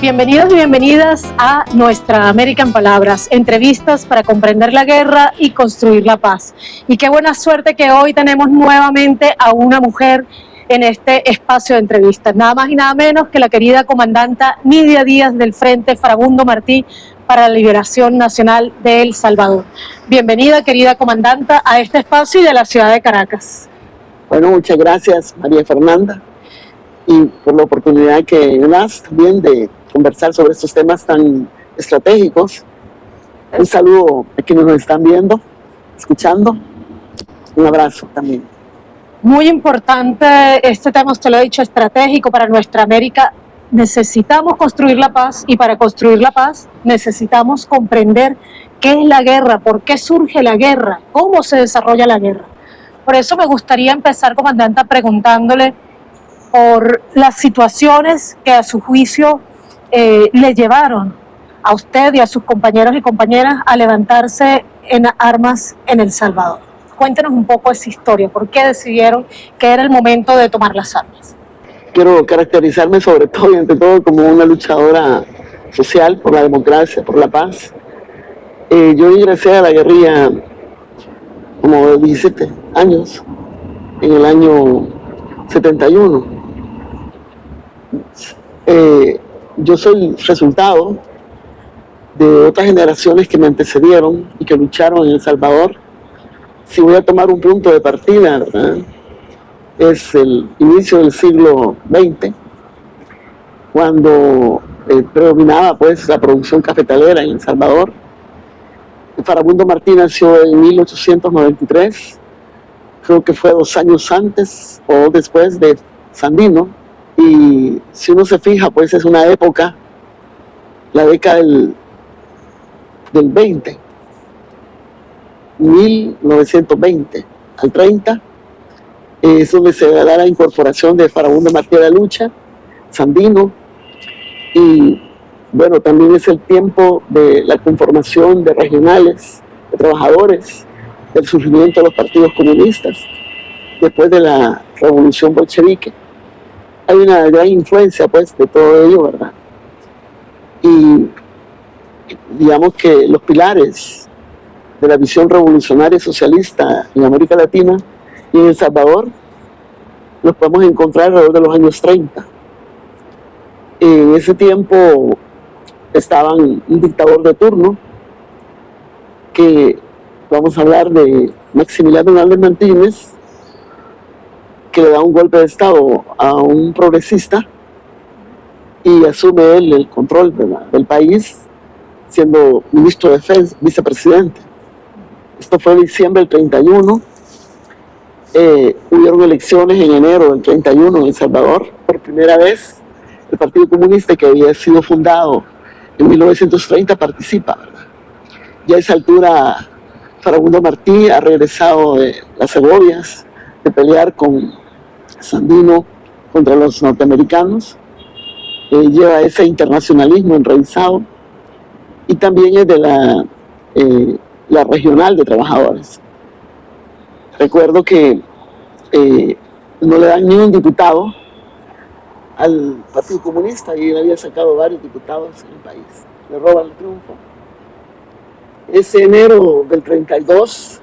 Bienvenidos y bienvenidas a Nuestra América en Palabras, entrevistas para comprender la guerra y construir la paz. Y qué buena suerte que hoy tenemos nuevamente a una mujer en este espacio de entrevistas, nada más y nada menos que la querida comandanta Nidia Díaz del Frente Farabundo Martí para la Liberación Nacional de El Salvador. Bienvenida, querida comandanta, a este espacio y de la ciudad de Caracas. Bueno, muchas gracias, María Fernanda, y por la oportunidad que me das también de conversar sobre estos temas tan estratégicos. Un saludo a quienes nos están viendo, escuchando. Un abrazo también. Muy importante este tema, usted lo ha dicho, estratégico para nuestra América. Necesitamos construir la paz y para construir la paz necesitamos comprender qué es la guerra, por qué surge la guerra, cómo se desarrolla la guerra. Por eso me gustaría empezar, comandante, preguntándole por las situaciones que a su juicio le llevaron a usted y a sus compañeros y compañeras a levantarse en armas en El Salvador. Cuéntenos un poco esa historia, ¿por qué decidieron que era el momento de tomar las armas? Quiero caracterizarme sobre todo y ante todo como una luchadora social por la democracia, por la paz. Yo ingresé a la guerrilla como de 17 años, en el año 71. Yo soy resultado de otras generaciones que me antecedieron y que lucharon en El Salvador. Si voy a tomar un punto de partida, ¿verdad?, es el inicio del siglo XX, cuando predominaba pues la producción cafetalera en El Salvador. Farabundo Martí nació en 1893, creo que fue 2 años antes o después de Sandino, y si uno se fija, pues es una época, la década del 20, 1920 al 30, es donde se da la incorporación de Farabundo Martí a la lucha, Sandino, y bueno, también es el tiempo de la conformación de regionales, de trabajadores, del surgimiento de los partidos comunistas, después de la revolución bolchevique. Hay una gran influencia pues de todo ello, ¿verdad? Y digamos que los pilares de la visión revolucionaria socialista en América Latina y en El Salvador los podemos encontrar alrededor de los años 30. En ese tiempo estaban un dictador de turno, que vamos a hablar de Maximiliano Hernández Martínez, que le da un golpe de estado a un progresista y asume él el control del país, siendo ministro de Defensa, vicepresidente. Esto fue en diciembre del 31. Hubieron elecciones en enero del 31 en El Salvador. Por primera vez, el Partido Comunista, que había sido fundado en 1930, participa, ¿verdad? Ya a esa altura, Farabundo Martí ha regresado de las Segovias, de pelear con Sandino contra los norteamericanos. Lleva ese internacionalismo enraizado, y también es de la regional de trabajadores. Recuerdo que no le dan ni un diputado al Partido Comunista, y él había sacado varios diputados en el país. Le roban el triunfo. Ese enero del 32,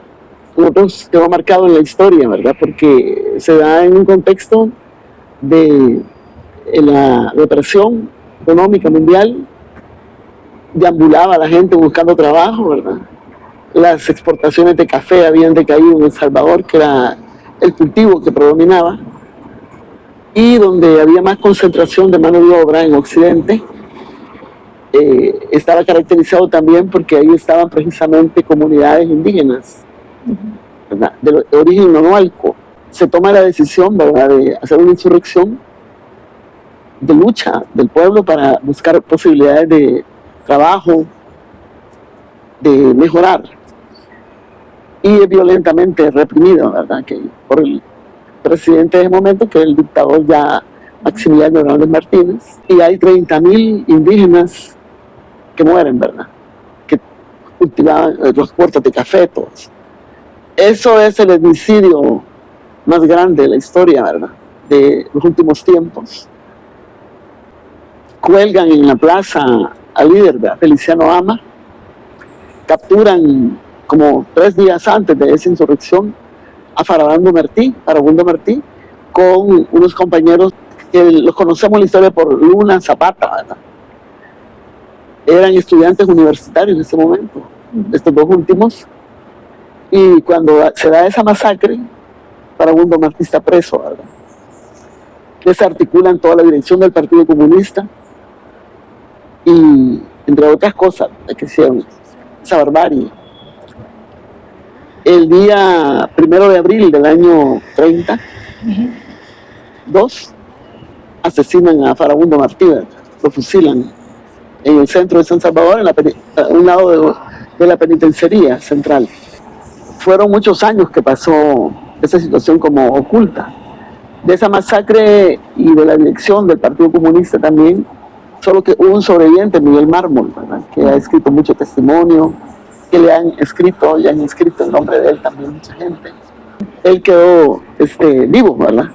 nosotros quedó marcado en la historia, ¿verdad? Porque se da en un contexto de la depresión económica mundial. Deambulaba la gente buscando trabajo, ¿verdad? Las exportaciones de café habían decaído en El Salvador, que era el cultivo que predominaba, y donde había más concentración de mano de obra en Occidente. Estaba caracterizado también porque ahí estaban precisamente comunidades indígenas, ¿verdad?, de origen nonoalco. Se toma la decisión, ¿verdad?, de hacer una insurrección de lucha del pueblo para buscar posibilidades de trabajo, de mejorar, y es violentamente reprimido, ¿verdad?, que por el presidente de ese momento, que es el dictador ya Maximiliano Hernández Martínez, y hay 30,000 indígenas que mueren, ¿verdad?, que cultivaban los huertos de café, todos. Eso es el etnicidio más grande de la historia, ¿verdad?, de los últimos tiempos. cuelgan en la plaza al líder, ¿verdad? Feliciano Ama, capturan como 3 días antes de esa insurrección a Farabundo Martí, con unos compañeros que los conocemos en la historia por Luna Zapata, ¿verdad? Eran estudiantes universitarios en ese momento, estos dos últimos, y cuando se da esa masacre, Farabundo Martí está preso, ¿verdad? Desarticulan toda la dirección del Partido Comunista y, entre otras cosas, que hicieron esa barbarie. El día 1 de abril del año 32, asesinan a Farabundo Martí, lo fusilan en el centro de San Salvador, a un lado de la penitenciaría central. Fueron muchos años que pasó esa situación como oculta. De esa masacre y de la dirección del Partido Comunista también, solo que hubo un sobreviviente, Miguel Mármol, ¿verdad? Que ha escrito mucho testimonio, que le han escrito el nombre de él también mucha gente. Él quedó vivo, ¿verdad?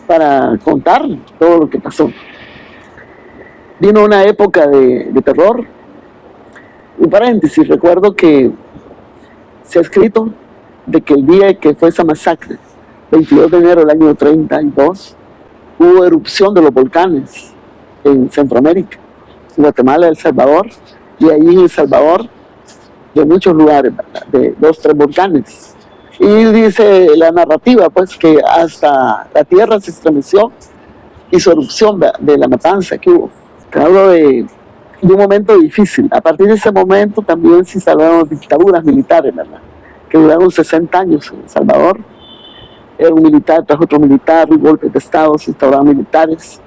Para contar todo lo que pasó. Vino una época de terror. Un paréntesis, recuerdo que se ha escrito de que el día que fue esa masacre, 22 de enero del año 32, hubo erupción de los volcanes en Centroamérica, Guatemala, El Salvador, y allí en El Salvador, de muchos lugares, ¿verdad? De 2, 3 volcanes. Y dice la narrativa, pues, que hasta la tierra se estremeció, hizo erupción de la matanza que hubo. Te hablo de un momento difícil. A partir de ese momento también se instalaron dictaduras militares, ¿verdad? Que duraron 60 años en El Salvador. Era un militar tras otro militar, golpes de Estado, se instauraban militares,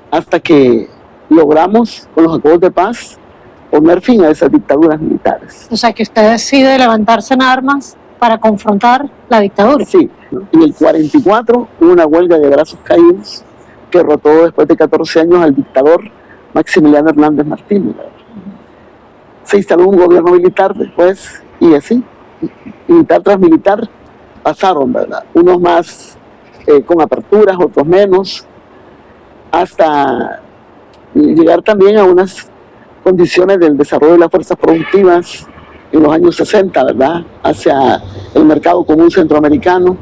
hasta que logramos, con los acuerdos de paz, poner fin a esas dictaduras militares. O sea, que usted decide levantarse en armas para confrontar la dictadura. Sí, en el 44 hubo una huelga de brazos caídos que derrotó después de 14 años al dictador Maximiliano Hernández Martínez. Se instaló un gobierno militar después, y así, militar tras militar, pasaron, ¿verdad? Unos más con aperturas, otros menos, hasta llegar también a unas condiciones del desarrollo de las fuerzas productivas en los años 60, ¿verdad? Hacia el mercado común centroamericano.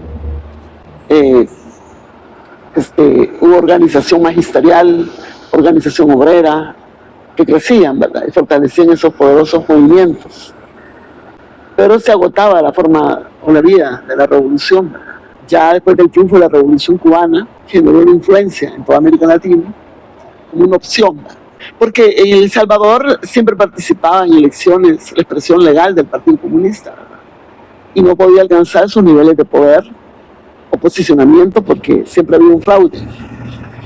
Hubo organización magisterial, organización obrera, que crecían, ¿verdad? Y fortalecían esos poderosos movimientos. Pero se agotaba la forma o la vía de la revolución, ¿verdad? Ya después del triunfo de la Revolución Cubana, generó una influencia en toda América Latina como una opción, ¿verdad? Porque en El Salvador siempre participaba en elecciones la expresión legal del Partido Comunista, ¿verdad? Y no podía alcanzar sus niveles de poder o posicionamiento porque siempre había un fraude.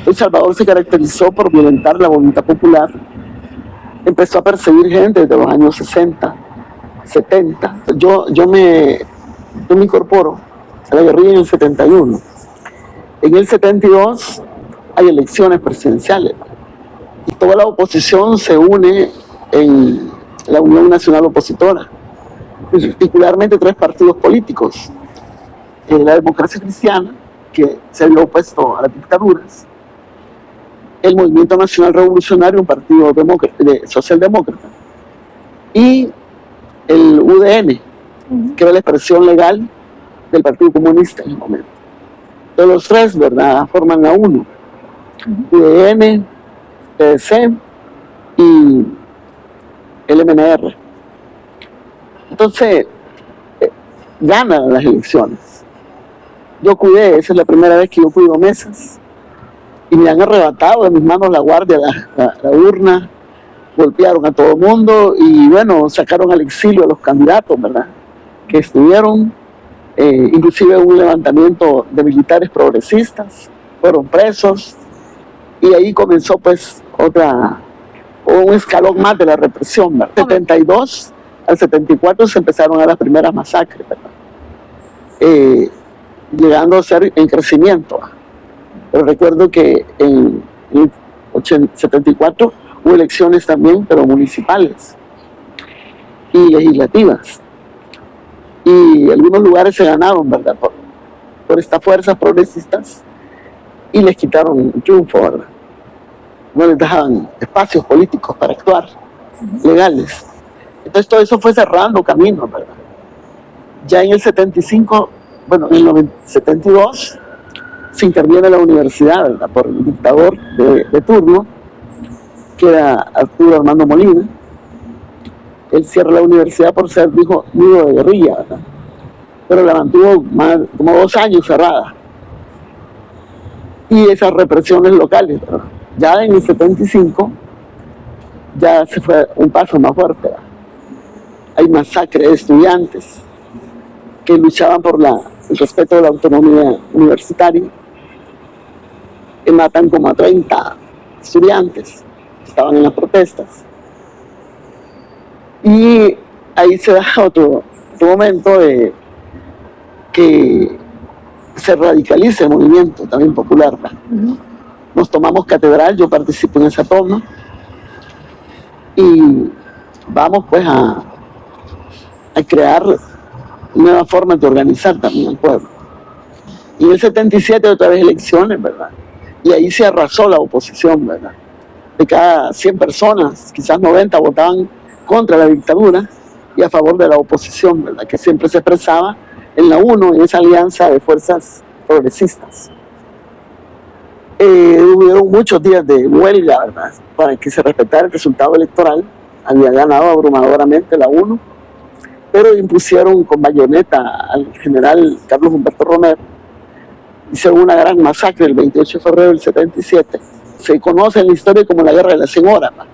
El Salvador se caracterizó por violentar la voluntad popular. Empezó a perseguir gente desde los años 60, 70. Yo me incorporo a la guerrilla en el 71. En el 72 hay elecciones presidenciales y toda la oposición se une en la Unión Nacional Opositora, particularmente 3 partidos políticos. La Democracia Cristiana, que se había opuesto a las dictaduras, el Movimiento Nacional Revolucionario, un partido socialdemócrata, y el UDN, que era la expresión legal del Partido Comunista en el momento. De los 3, ¿verdad?, forman a uno: UDN, PDC y el MNR. Entonces, ganan las elecciones. Yo cuidé, esa es la primera vez que yo cuido mesas, y me han arrebatado de mis manos la guardia, la urna, golpearon a todo el mundo y bueno, sacaron al exilio a los candidatos, ¿verdad?, que estuvieron, inclusive un levantamiento de militares progresistas, fueron presos, y ahí comenzó pues un escalón más de la represión, ¿verdad? 72 al 74 se empezaron a las primeras masacres, ¿verdad? Llegando a ser en crecimiento. Pero recuerdo que en 74 hubo elecciones también, pero municipales y legislativas. Y algunos lugares se ganaron, ¿verdad?, por estas fuerzas progresistas, y les quitaron el triunfo, ¿verdad? no les dejaban espacios políticos para actuar, legales. Entonces todo eso fue cerrando caminos, ¿verdad? Ya en el 75, bueno, en el 72, se interviene la universidad, ¿verdad? Por el dictador de turno, que era Arturo Armando Molina. Él cierra la universidad por ser, dijo, nido de guerrilla, ¿verdad? Pero la mantuvo como 2 años cerrada. Y esas represiones locales, ¿verdad? Ya en el 75, ya se fue un paso más fuerte, ¿verdad? Hay masacres de estudiantes que luchaban por el respeto de la autonomía universitaria, que matan como a 30 estudiantes que estaban en las protestas. Y ahí se da otro momento de que se radicaliza el movimiento también popular, ¿verdad? Nos tomamos catedral, yo participo en esa toma y vamos pues a crear nuevas formas de organizar también al pueblo. Y en el 77 otra vez elecciones, ¿verdad? Y ahí se arrasó la oposición, ¿verdad? De cada 100 personas, quizás 90 votaban contra la dictadura y a favor de la oposición, ¿verdad? Que siempre se expresaba en la UNO, en esa alianza de fuerzas progresistas. Hubieron muchos días de huelga, ¿verdad? Para que se respetara el resultado electoral. Había ganado abrumadoramente la UNO, pero impusieron con bayoneta al general Carlos Humberto Romero. Hicieron una gran masacre el 28 de febrero del 77. Se conoce en la historia como la Guerra de las 100 horas, ¿verdad?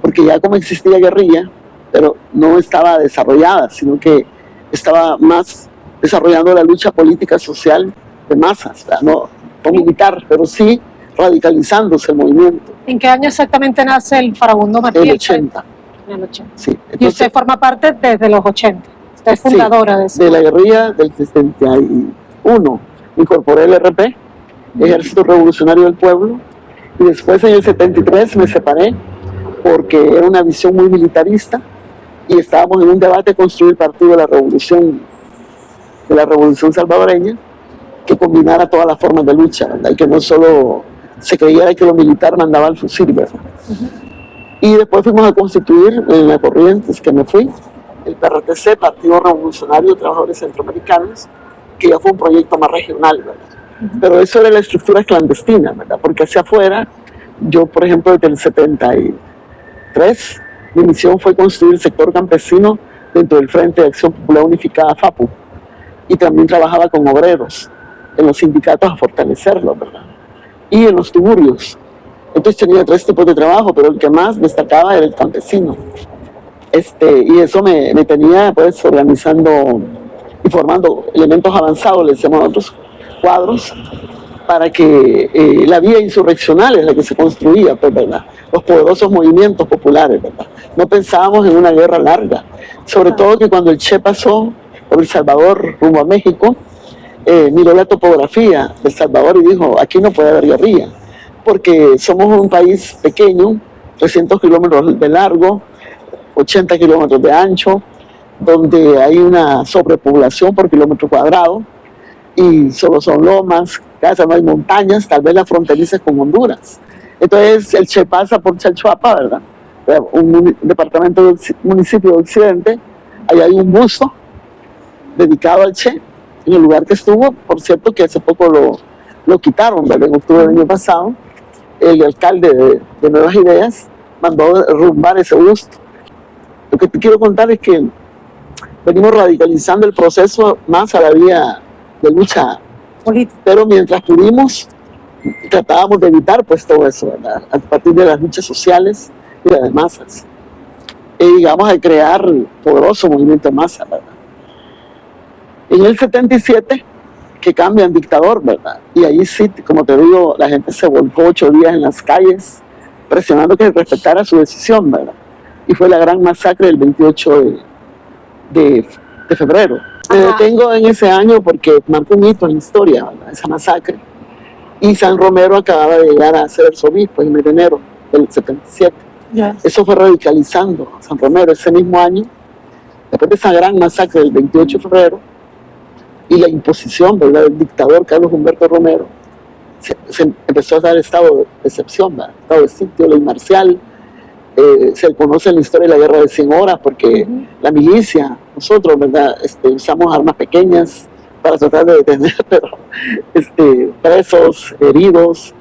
Porque ya como existía guerrilla, pero no estaba desarrollada, sino que estaba más desarrollando la lucha política social de masas, ¿verdad? No militar, pero sí radicalizándose el movimiento. ¿En qué año exactamente nace el Farabundo Martí? En el 80. En el 80. Sí, entonces, y usted forma parte desde los 80. Usted es fundadora de eso. De la guerrilla del 71. Incorporé el RP, Ejército Revolucionario del Pueblo, y después en el 73 me separé porque era una visión muy militarista y estábamos en un debate de construir el Partido de la Revolución Salvadoreña, que combinara todas las formas de lucha, ¿verdad? Y que no solo se creyera que lo militar mandaba al fusil, ¿verdad? Y después fuimos a constituir en la Corrientes, que me fui, el PRTC, Partido Revolucionario de Trabajadores Centroamericanos, que ya fue un proyecto más regional, ¿verdad? Pero eso era la estructura clandestina, ¿verdad? Porque hacia afuera, yo por ejemplo desde el 73, mi misión fue construir el sector campesino dentro del Frente de Acción Popular Unificada, FAPU, y también trabajaba con obreros en los sindicatos a fortalecerlos, ¿verdad? Y en los tugurios. Entonces tenía 3 tipos de trabajo, pero el que más destacaba era el campesino. Y eso me tenía pues organizando y formando elementos avanzados, le decíamos a otros cuadros, para que la vía insurreccional es la que se construía, pues, ¿verdad? Los poderosos movimientos populares, ¿verdad? No pensábamos en una guerra larga, sobre todo que cuando el Che pasó por El Salvador rumbo a México, miró la topografía de El Salvador y dijo, aquí no puede haber guerrilla, porque somos un país pequeño, 300 kilómetros de largo, 80 kilómetros de ancho, donde hay una sobrepoblación por kilómetro cuadrado, y solo son lomas, casi no hay montañas, tal vez la fronteriza con Honduras. Entonces el Che pasa por Chalchuapa, ¿verdad? Un departamento, municipio de Occidente, ahí hay un busto dedicado al Che, en el lugar que estuvo, por cierto que hace poco lo quitaron, ¿verdad? En octubre del año pasado, el alcalde de Nuevas Ideas mandó derrumbar ese busto. Lo que te quiero contar es que venimos radicalizando el proceso más a la vía de lucha política, pero mientras pudimos tratábamos de evitar pues todo eso, ¿verdad? A partir de las luchas sociales y de las masas, y llegamos a crear poderoso movimiento de masa, ¿verdad? En el 77 que cambian dictador, ¿verdad? Y ahí sí, como te digo, la gente se volcó 8 días en las calles presionando que respetara su decisión, ¿verdad? Y fue la gran masacre del 28 de febrero. Me detengo en ese año porque marcó un hito en la historia, ¿verdad? Esa masacre. Y San Romero acababa de llegar a ser arzobispo en enero del 77. Yes. Eso fue radicalizando a San Romero ese mismo año, después de esa gran masacre del 28 de febrero y la imposición, ¿verdad?, del dictador Carlos Humberto Romero. se empezó a dar estado de excepción, ¿verdad? Estado de sitio, ley marcial. Se conoce en la historia de la guerra de 100 horas porque la milicia, nosotros, ¿verdad? Usamos armas pequeñas para tratar de detener pero, presos, heridos,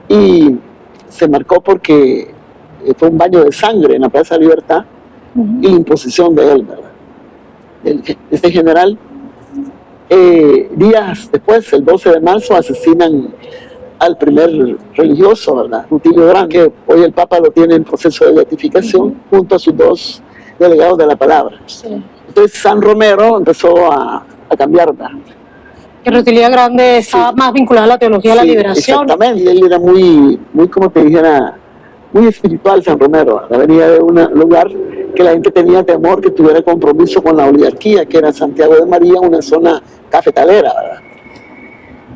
y se marcó porque fue un baño de sangre en la Plaza de Libertad y la imposición de él, ¿verdad? Este general, días después, el 12 de marzo, asesinan al primer religioso, ¿verdad? Rutilio Grande, que hoy el Papa lo tiene en proceso de beatificación, junto a sus dos delegados de la palabra. Sí. Entonces San Romero empezó a cambiar, ¿verdad? Que Rutilio Grande estaba más vinculado a la teología de la liberación. Exactamente, y él era muy, como te dijera, muy espiritual, San Romero. Venía de un lugar que la gente tenía temor que tuviera compromiso con la oligarquía, que era Santiago de María, una zona cafetalera, ¿verdad?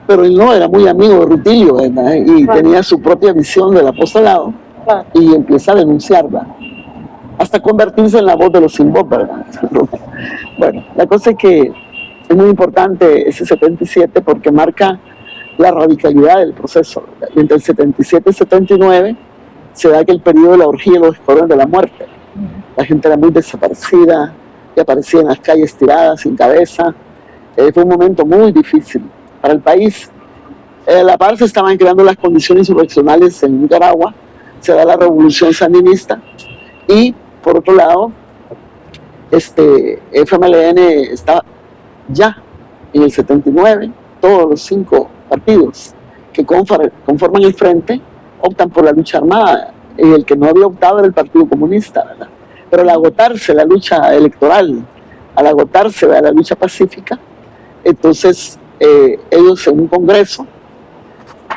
Pero él no, era muy amigo de Rutilio, ¿verdad? Y tenía su propia visión del apostolado, y empieza a denunciar, ¿verdad? Hasta convertirse en la voz de los sin voz, ¿verdad? Bueno, la cosa es que es muy importante ese 77 porque marca la radicalidad del proceso, ¿verdad? Y entre el 77 y el 79 se da que el periodo de la orgía y los escuadrones de la muerte. La gente era muy desaparecida, y aparecía en las calles tiradas, sin cabeza. Fue un momento muy difícil para el país. A la par se estaban creando las condiciones insurreccionales en Nicaragua, se da la revolución sandinista y, por otro lado, FMLN está ya en el 79, todos los 5 partidos que conforman el frente optan por la lucha armada, y el que no había optado era el Partido Comunista, ¿verdad? Pero al agotarse la lucha electoral, al agotarse la lucha pacífica, entonces ellos en un congreso,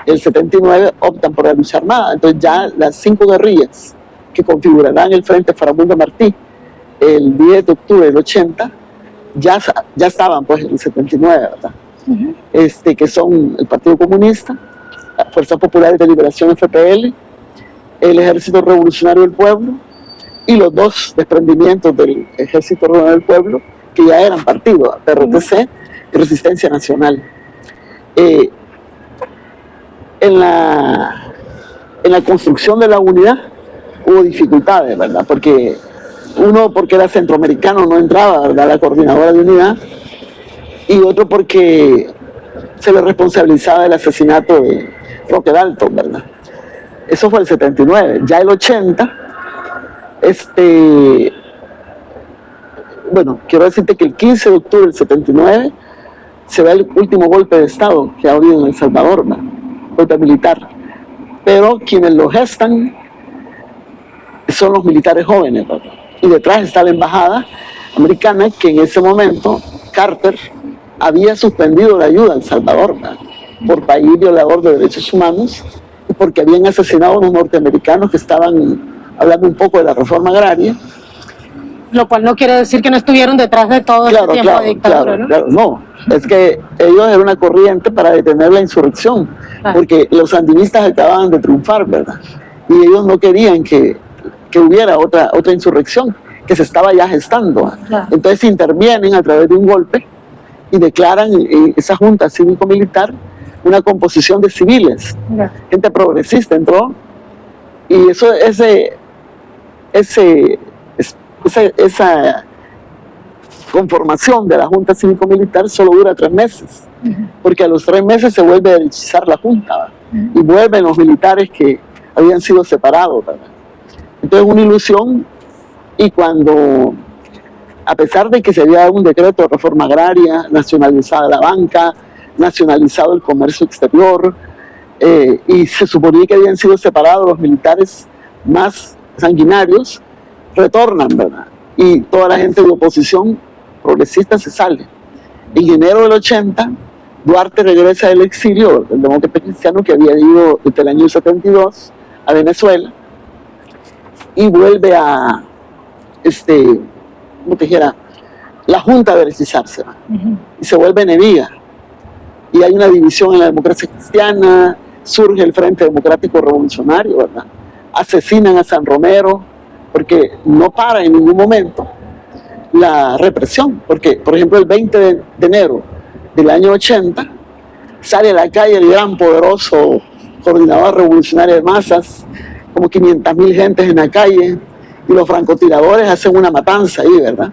el 79, optan por la lucha armada. Entonces ya las 5 guerrillas que configurarán el Frente Farabundo Martí el 10 de octubre del 80, ya estaban pues en el 79, ¿verdad? Que son el Partido Comunista, la Fuerza Popular de Liberación FPL, el Ejército Revolucionario del Pueblo y los 2 desprendimientos del Ejército Revolucionario del Pueblo que ya eran partidos, PRTC y Resistencia Nacional. En la construcción de la unidad hubo dificultades, ¿verdad? Porque era centroamericano, no entraba, ¿verdad?, la coordinadora de unidad, y otro porque se le responsabilizaba del asesinato de Roque Dalton, ¿verdad? Eso fue el 79. Ya el 80, bueno, quiero decirte que el 15 de octubre del 79 se da el último golpe de Estado que ha habido en El Salvador, ¿verdad? Golpe militar. Pero quienes lo gestan son los militares jóvenes, ¿verdad? Y detrás está la embajada americana, que en ese momento Carter había suspendido la ayuda a El Salvador, ¿verdad?, por país violador de derechos humanos y porque habían asesinado a unos norteamericanos que estaban hablando un poco de la reforma agraria. Lo cual no quiere decir que no estuvieron detrás de todo este tiempo de dictadura, ¿no? Claro, no. Es que ellos eran una corriente para detener la insurrección, porque los sandinistas acababan de triunfar, ¿verdad? Y ellos no querían que hubiera otra insurrección que se estaba ya gestando. Entonces intervienen a través de un golpe y declaran esa junta cívico-militar una composición de civiles. Gente progresista entró, y esa conformación de la Junta Cívico-Militar solo dura 3 meses, porque a los 3 meses se vuelve a hechizar la Junta, y vuelven los militares que habían sido separados, ¿verdad? Entonces una ilusión, y cuando, a pesar de que se había dado un decreto de reforma agraria, nacionalizada la banca, nacionalizado el comercio exterior, y se suponía que habían sido separados los militares más sanguinarios, retornan, ¿verdad? Y toda la gente de oposición progresista se sale. En enero del 80, Duarte regresa del exilio, el demócrata cristiano que había ido desde el año 72 a Venezuela, y vuelve a, como te dijera, la Junta a derechizarse, y se vuelve enemiga. Y hay una división en la democracia cristiana, surge el Frente Democrático Revolucionario, ¿verdad? Asesinan a San Romero, porque no para en ningún momento la represión, porque, por ejemplo, el 20 de enero del año 80, sale a la calle el gran poderoso coordinador revolucionario de masas, como 500,000 gentes en la calle, y los francotiradores hacen una matanza ahí, ¿verdad?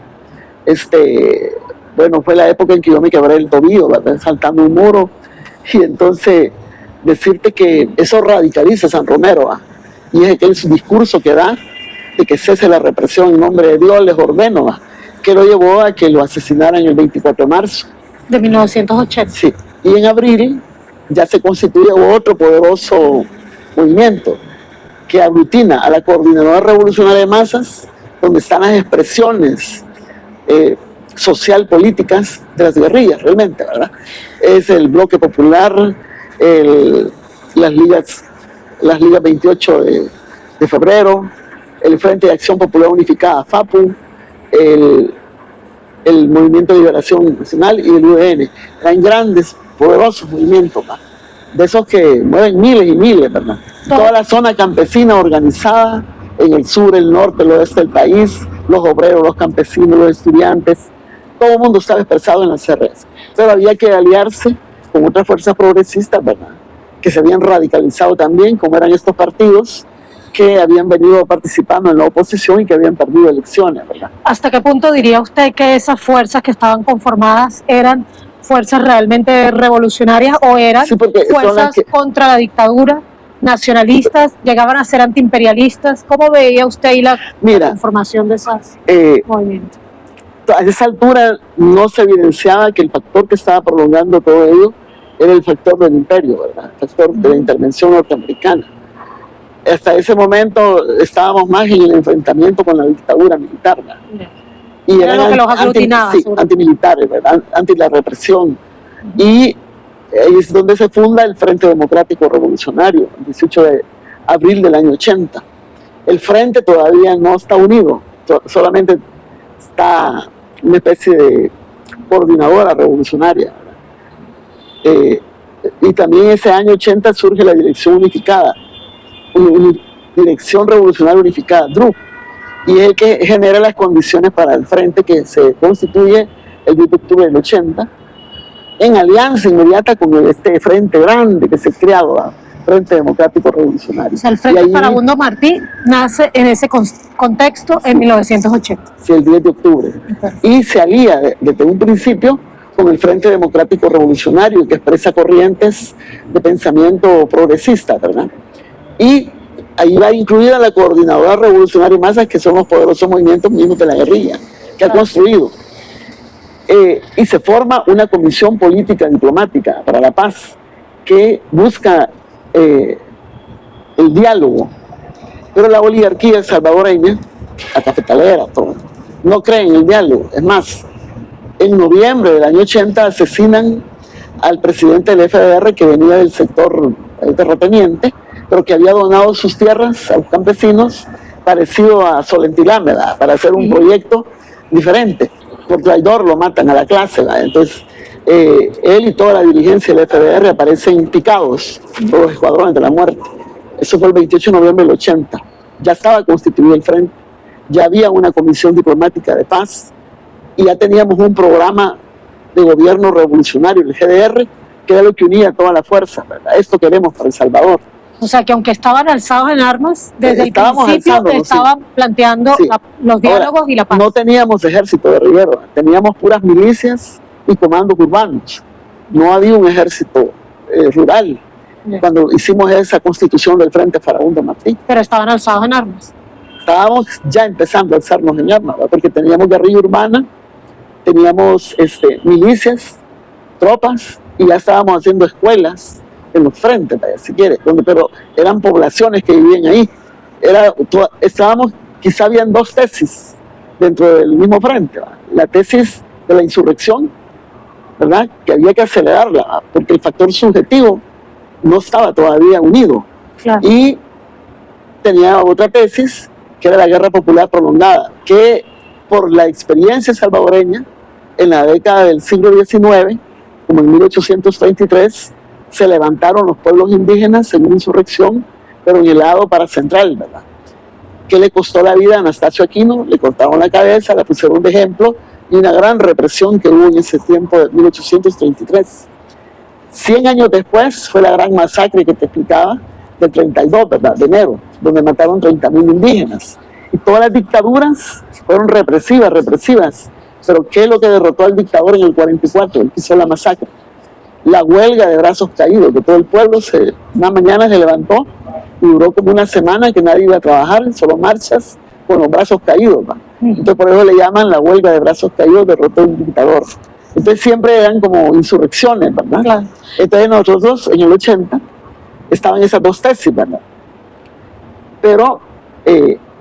Bueno, fue la época en que yo me quebré el tobillo, ¿verdad? Saltando un muro, y entonces decirte que eso radicaliza a San Romero, ¿verdad? Y es aquel discurso que da de que cese la represión en nombre de Dios, les ordeno, ¿verdad? Que lo llevó a que lo asesinaran el 24 de marzo. De 1980. Sí, y en abril ya se constituye otro poderoso movimiento que aglutina a la Coordinadora Revolucionaria de Masas, donde están las expresiones social-políticas de las guerrillas, realmente, ¿verdad? Es el Bloque Popular, las ligas 28 de febrero, el Frente de Acción Popular Unificada, FAPU, el Movimiento de Liberación Nacional y el UDN. Eran grandes, poderosos movimientos, ¿verdad? De esos que mueven miles y miles, ¿verdad? Toda la zona campesina organizada en el sur, el norte, el oeste del país, los obreros, los campesinos, los estudiantes, todo el mundo estaba expresado en las CRS. Pero había que aliarse con otras fuerzas progresistas, ¿verdad? Que se habían radicalizado también, como eran estos partidos que habían venido participando en la oposición y que habían perdido elecciones, ¿verdad? ¿Hasta qué punto diría usted que esas fuerzas que estaban conformadas eran fuerzas realmente revolucionarias o eran fuerzas contra la dictadura, nacionalistas, llegaban a ser antiimperialistas? ¿Cómo veía usted ahí la conformación de esos movimientos? A esa altura no se evidenciaba que el factor que estaba prolongando todo ello era el factor del imperio, ¿verdad? El factor de la intervención norteamericana. Hasta ese momento estábamos más en el enfrentamiento con la dictadura militar, ¿verdad? Y era lo que los aglutinaba. Antimilitares, ¿verdad? Anti la represión. Y ahí es donde se funda el Frente Democrático Revolucionario, el 18 de abril del año 80. El Frente todavía no está unido, solamente está una especie de coordinadora revolucionaria, ¿verdad? Y también ese año 80 surge la Dirección Unificada, Dirección Revolucionaria Unificada, DRU, y es el que genera las condiciones para el frente que se constituye el 10 de octubre del 80, en alianza inmediata con este frente grande que se crea, Frente Democrático Revolucionario. O sea, el Frente Farabundo Martí nace en ese contexto en 1980. Sí, el 10 de octubre. Y se alía desde un principio con el Frente Democrático Revolucionario, que expresa corrientes de pensamiento progresista, ¿verdad? Y ahí va incluida la Coordinadora Revolucionaria de Masas, que son los poderosos movimientos mismos de la guerrilla, que ha construido. Y se forma una comisión política diplomática para la paz, que busca el diálogo. Pero la oligarquía salvadoreña, la cafetalera, todo, no cree en el diálogo. Es más, en noviembre del año 80 asesinan al presidente del FDR, que venía del sector terrateniente, pero que había donado sus tierras a los campesinos, parecido a Solentilán, ¿verdad? Para hacer un proyecto diferente. Por traidor lo matan a la clase, ¿verdad? Entonces, él y toda la dirigencia del FDR aparecen picados por los escuadrones de la muerte. Eso fue el 28 de noviembre del 80. Ya estaba constituido el frente, ya había una comisión diplomática de paz y ya teníamos un programa de gobierno revolucionario, el GDR, que era lo que unía a toda la fuerza, ¿verdad? Esto queremos para El Salvador. O sea, que aunque estaban alzados en armas, desde el principio estaban planteando los diálogos y la paz. No teníamos ejército guerrillero, teníamos puras milicias y comandos urbanos. No había un ejército rural cuando hicimos esa constitución del Frente Farabundo Martí. Pero estaban alzados en armas. Estábamos ya empezando a alzarnos en armas, ¿verdad? Porque teníamos guerrilla urbana, teníamos milicias, tropas, y ya estábamos haciendo escuelas en los frentes, si quiere, pero eran poblaciones que vivían ahí. Quizá habían dos tesis dentro del mismo frente, ¿verdad? La tesis de la insurrección, ¿verdad? Que había que acelerarla, ¿verdad? Porque el factor subjetivo no estaba todavía unido. Claro. Y tenía otra tesis, que era la guerra popular prolongada, que por la experiencia salvadoreña, en la década del siglo XIX, como en 1833, se levantaron los pueblos indígenas en una insurrección, pero en el lado paracentral, ¿verdad? ¿Qué le costó la vida a Anastasio Aquino? Le cortaron la cabeza, la pusieron de ejemplo, y una gran represión que hubo en ese tiempo de 1833. 100 años después fue la gran masacre que te explicaba del 32, ¿verdad? De enero, donde mataron 30.000 indígenas. Y todas las dictaduras fueron represivas. Pero ¿qué es lo que derrotó al dictador en el 44? El que hizo la masacre. La huelga de brazos caídos, que todo el pueblo una mañana se levantó y duró como una semana que nadie iba a trabajar, solo marchas con los brazos caídos, ¿va? Entonces por eso le llaman la huelga de brazos caídos, derrotó a un dictador. Entonces siempre eran como insurrecciones, ¿verdad? Claro. Entonces nosotros en el 80 estaban esas dos tesis, ¿verdad? Pero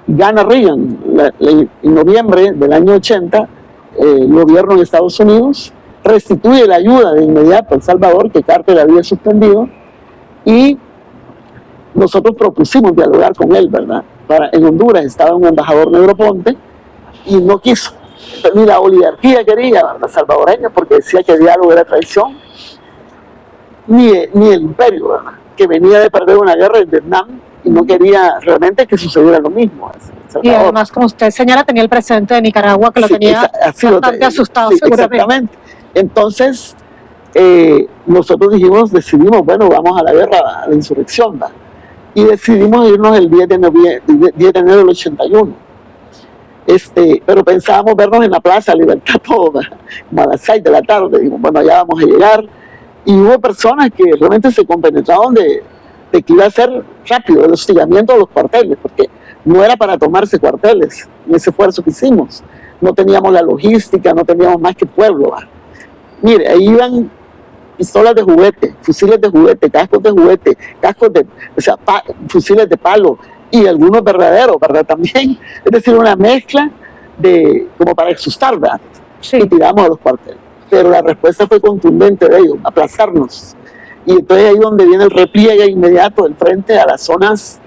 gana Reagan en noviembre del año 80, el gobierno de Estados Unidos restituye la ayuda de inmediato a El Salvador, que Carter había suspendido, y nosotros propusimos dialogar con él, ¿verdad? En Honduras estaba un embajador Negroponte y no quiso. Ni la oligarquía quería, ¿verdad? Salvadoreña, porque decía que el diálogo era traición, ni el imperio, ¿verdad? Que venía de perder una guerra en Vietnam y no quería realmente que sucediera lo mismo. Y además, como usted señala, tenía el presidente de Nicaragua que lo tenía bastante asustado, sí, seguramente. Exactamente. Entonces, nosotros decidimos, bueno, vamos a la guerra, a la insurrección, ¿verdad? Y decidimos irnos el 10 de enero del 81. Pero pensábamos vernos en la Plaza Libertad toda, como a las 6 de la tarde. Dijimos, bueno, ya vamos a llegar. Y hubo personas que realmente se compenetraron de que iba a ser rápido el hostigamiento de los cuarteles, porque no era para tomarse cuarteles en ese esfuerzo que hicimos. No teníamos la logística, no teníamos más que pueblo, ¿va? Mire, ahí iban pistolas de juguete, fusiles de juguete, cascos de juguete, fusiles de palo y algunos verdaderos, ¿verdad? También, es decir, una mezcla como para asustar, ¿verdad? Sí. Y tiramos a los cuarteles. Pero la respuesta fue contundente de ellos, aplastarnos. Y entonces ahí donde viene el repliegue inmediato del frente a las zonas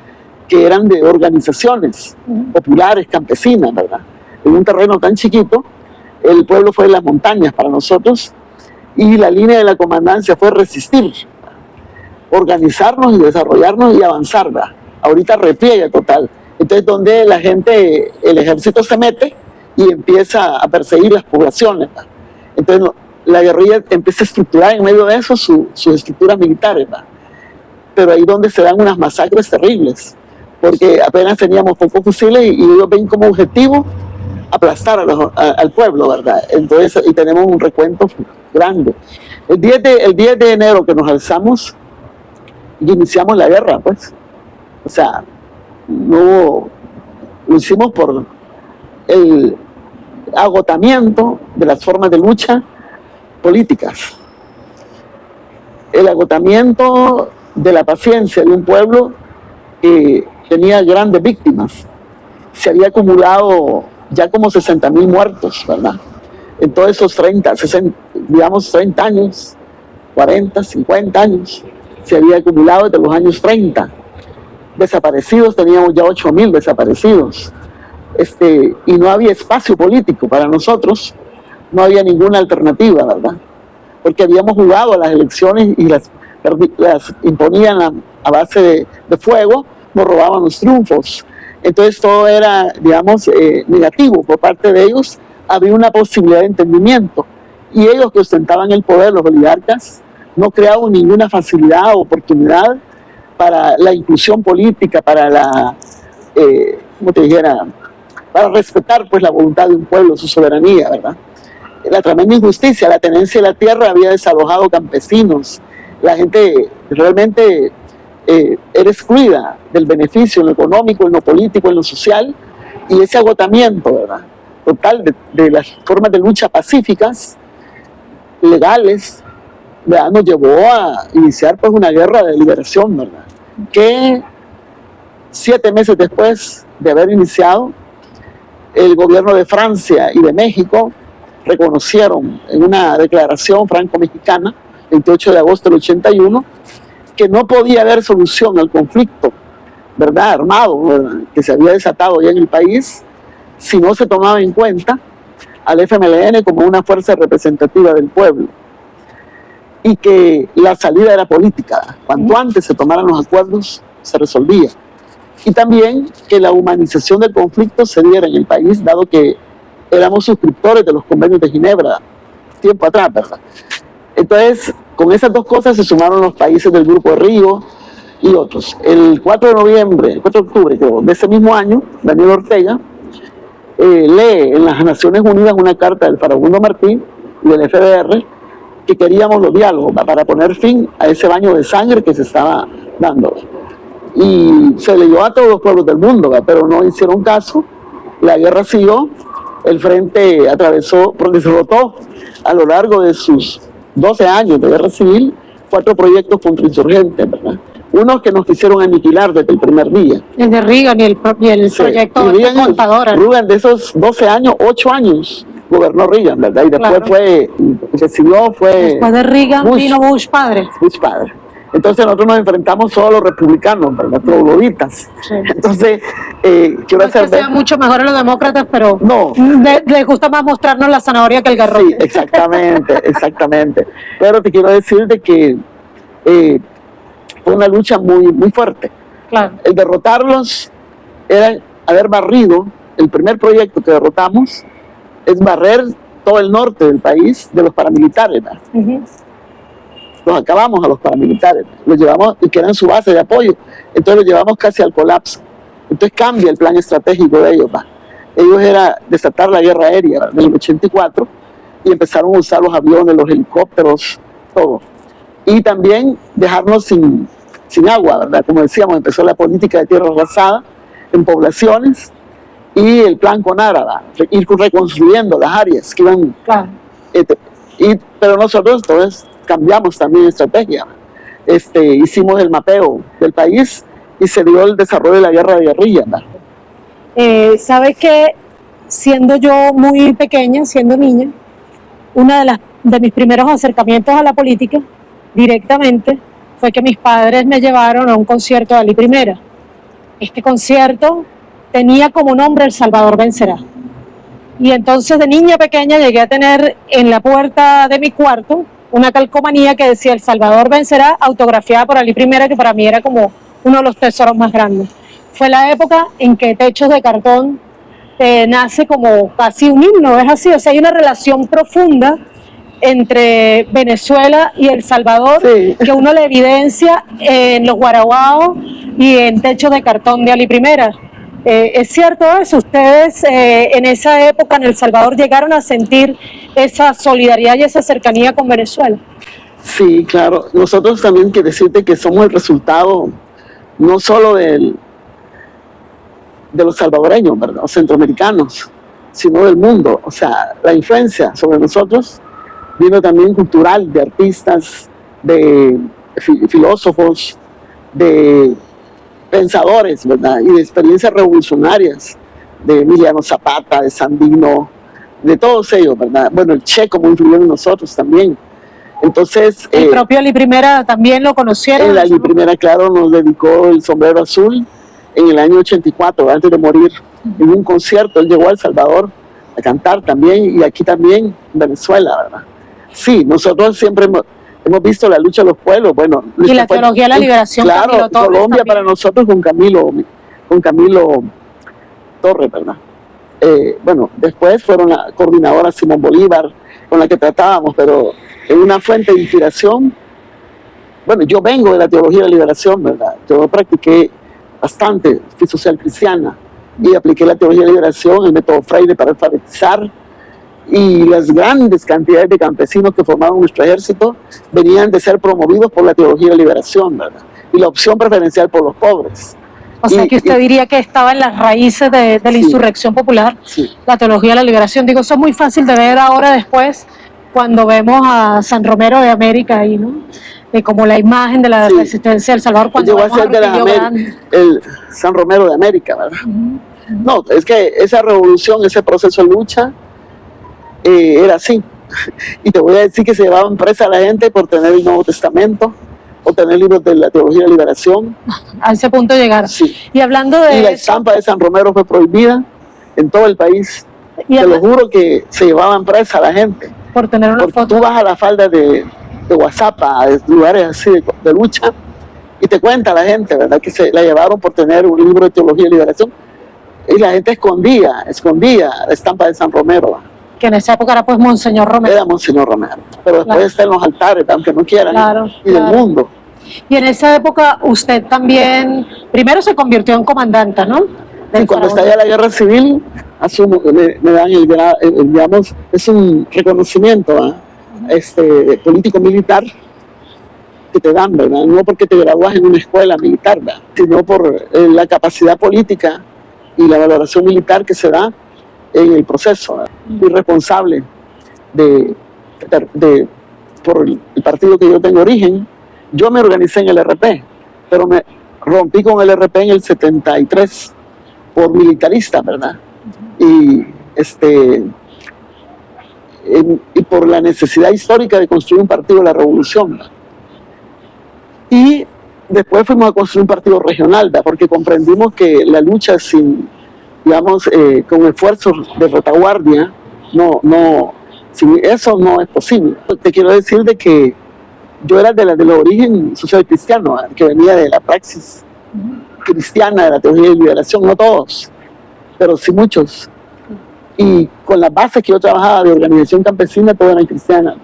que eran de organizaciones populares, campesinas, ¿verdad? En un terreno tan chiquito, el pueblo fue en las montañas para nosotros, y la línea de la comandancia fue resistir, organizarnos y desarrollarnos y avanzar, ¿verdad? Ahorita repliegue total. Entonces, donde la gente, el ejército se mete y empieza a perseguir las poblaciones, ¿verdad? Entonces, la guerrilla empieza a estructurar en medio de eso sus estructuras militares, ¿verdad? Pero ahí donde se dan unas masacres terribles, porque apenas teníamos pocos fusiles y ellos ven como objetivo aplastar al pueblo, ¿verdad? Entonces, y tenemos un recuento grande. El 10 de enero que nos alzamos y iniciamos la guerra, pues. O sea, lo hicimos por el agotamiento de las formas de lucha políticas, el agotamiento de la paciencia de un pueblo que tenía grandes víctimas. Se había acumulado ya como 60.000 muertos, ¿verdad? En todos esos 30 años, 40, 50 años, se había acumulado desde los años 30. Desaparecidos, teníamos ya 8.000 desaparecidos. Y no había espacio político para nosotros, no había ninguna alternativa, ¿verdad? Porque habíamos jugado a las elecciones y las imponían a base de fuego, nos robaban los triunfos. Entonces todo era, digamos, negativo por parte de ellos. Había una posibilidad de entendimiento. Y ellos que ostentaban el poder, los oligarcas, no creaban ninguna facilidad o oportunidad para la inclusión política, para para respetar pues la voluntad de un pueblo, su soberanía, ¿verdad? La tremenda injusticia, la tenencia de la tierra había desalojado campesinos, la gente realmente era excluida del beneficio en lo económico, en lo político, en lo social, y ese agotamiento, ¿verdad? Total de las formas de lucha pacíficas, legales, ¿verdad? Nos llevó a iniciar pues una guerra de liberación, ¿verdad? Que 7 meses después de haber iniciado, el gobierno de Francia y de México reconocieron en una declaración franco-mexicana, 28 de agosto del 81, que no podía haber solución al conflicto, ¿verdad?, armado, ¿verdad?, que se había desatado ya en el país, si no se tomaba en cuenta al FMLN como una fuerza representativa del pueblo, y que la salida era política. Cuanto antes se tomaran los acuerdos, se resolvía. Y también que la humanización del conflicto se diera en el país, dado que éramos suscriptores de los convenios de Ginebra tiempo atrás, ¿verdad? Entonces, Con esas dos cosas se sumaron los países del Grupo de Río y otros. El 4 de octubre creo, de ese mismo año, Daniel Ortega lee en las Naciones Unidas una carta del Farabundo Martí y del FDR que queríamos los diálogos para poner fin a ese baño de sangre que se estaba dando. Y se leyó a todos los pueblos del mundo, pero no hicieron caso. La guerra siguió, el frente atravesó, derrotó a lo largo de sus 12 años de guerra civil 4 proyectos contrainsurgentes, ¿verdad? Unos que nos quisieron aniquilar desde el primer día. El de Reagan y el Sí, proyecto y de Contadora. Reagan, de esos 12 años, 8 años gobernó Reagan, ¿verdad? Y después Después de Reagan vino Bush padre. Bush padre. Entonces nosotros nos enfrentamos solo a los republicanos, ¿verdad? Trogloditas. Sí. Entonces, quiero No hacer es que sean mucho mejores los demócratas, pero no. Les gusta más mostrarnos la zanahoria que el garrote. Sí, exactamente. Pero te quiero decir de que fue una lucha muy, muy fuerte. Claro. El derrotarlos era haber barrido, el primer proyecto que derrotamos es barrer todo el norte del país de los paramilitares, ¿verdad? Los acabamos a los paramilitares, los llevamos, y que eran su base de apoyo, entonces los llevamos casi al colapso. Entonces cambia el plan estratégico de ellos, ¿verdad? Ellos era desatar la guerra aérea, ¿verdad? En el 84, y empezaron a usar los aviones, los helicópteros, todo. Y también dejarnos sin agua, ¿verdad? Como decíamos, empezó la política de tierra arrasada en poblaciones y el plan Conara, ¿verdad? Ir reconstruyendo las áreas que iban... Claro. Pero nosotros entonces cambiamos también estrategia. Hicimos el mapeo del país y se dio el desarrollo de la guerra de guerrilla, ¿verdad? ¿Sabe que siendo yo muy pequeña, siendo niña, una de mis primeros acercamientos a la política directamente fue que mis padres me llevaron a un concierto de Ali Primera. Este concierto tenía como nombre El Salvador Vencerá. Y entonces de niña pequeña llegué a tener en la puerta de mi cuarto una calcomanía que decía El Salvador Vencerá, autografiada por Ali Primera, que para mí era como uno de los tesoros más grandes. Fue la época en que Techos de Cartón nace como casi un himno, es así, o sea, hay una relación profunda entre Venezuela y El Salvador, sí, que uno le evidencia en los guaraguaos y en Techos de Cartón de Ali Primera. ¿Es cierto eso? ¿Ustedes en esa época en El Salvador llegaron a sentir esa solidaridad y esa cercanía con Venezuela? Sí, claro. Nosotros también quiero decirte que somos el resultado no solo de los salvadoreños, ¿verdad? O centroamericanos, sino del mundo. O sea, la influencia sobre nosotros vino también cultural, de artistas, de filósofos, de pensadores, ¿verdad? Y de experiencias revolucionarias, de Emiliano Zapata, de Sandino, de todos ellos, ¿verdad? Bueno, el Che como influyó en nosotros también. Entonces... ¿El propio Ali Primera también lo conocieron? El Ali Primera, claro, nos dedicó el sombrero azul en el año 84, antes de morir, en un concierto. Él llegó a El Salvador a cantar también, y aquí también en Venezuela, ¿verdad? Sí, nosotros siempre hemos visto la lucha de los pueblos. Bueno, y la teología de la liberación. Claro, Colombia para nosotros con Camilo Torres, ¿verdad? Bueno, después fueron la coordinadora Simón Bolívar, con la que tratábamos, pero en una fuente de inspiración. Bueno, yo vengo de la teología de la liberación, ¿verdad? Yo practiqué bastante, fui social cristiana y apliqué la teología de la liberación, el método Freire para alfabetizar, y las grandes cantidades de campesinos que formaban nuestro ejército venían de ser promovidos por la teología de la liberación, ¿verdad? Y la opción preferencial por los pobres. O sea, que usted diría que estaba en las raíces de la insurrección popular, la teología de la liberación. Digo, eso es muy fácil de ver ahora después, cuando vemos a San Romero de América ahí, ¿no? Como la imagen de la resistencia del Salvador. Cuando llegó a ser el San Romero de América, ¿verdad? No, es que esa revolución, ese proceso de lucha, era así. Y te voy a decir que se llevaban presa a la gente por tener el Nuevo Testamento o tener libros de la teología de la liberación. A ese punto llegaron. Sí. Y hablando de la estampa de San Romero fue prohibida en todo el país. Te lo juro que se llevaban presa a la gente. Por tener una foto. Tú vas a la falda de WhatsApp, a lugares así de lucha, y te cuenta la gente, ¿verdad? Que se la llevaron por tener un libro de teología de liberación. Y la gente escondía la estampa de San Romero. que en esa época era pues Monseñor Romero. Era Monseñor Romero, pero después Claro. está en los altares, aunque no quieran, Claro, y del claro. mundo. Y en esa época usted también, primero se convirtió en comandante, ¿no? Y cuando estalla la guerra civil, me dan digamos, es un reconocimiento político-militar que te dan, ¿verdad? No porque te gradúas en una escuela militar, ¿verdad? Sino por la capacidad política y la valoración militar que se da en el proceso. ¿verdad? Fui responsable por el partido que yo tengo origen. Yo me organicé en el RP, pero me rompí con el RP en el 73 por militarista, ¿verdad? Y por la necesidad histórica de construir un partido de la revolución. ¿verdad? Y después fuimos a construir un partido regional, ¿verdad? Porque comprendimos que la lucha sin, digamos, con esfuerzos de retaguardia, sin eso no es posible. Te quiero decir de que yo era del origen social cristiano, ¿verdad? Que venía de la praxis cristiana, de la teología de liberación, no todos, pero sí muchos. Y con las bases que yo trabajaba de organización campesina, todas eran cristianas.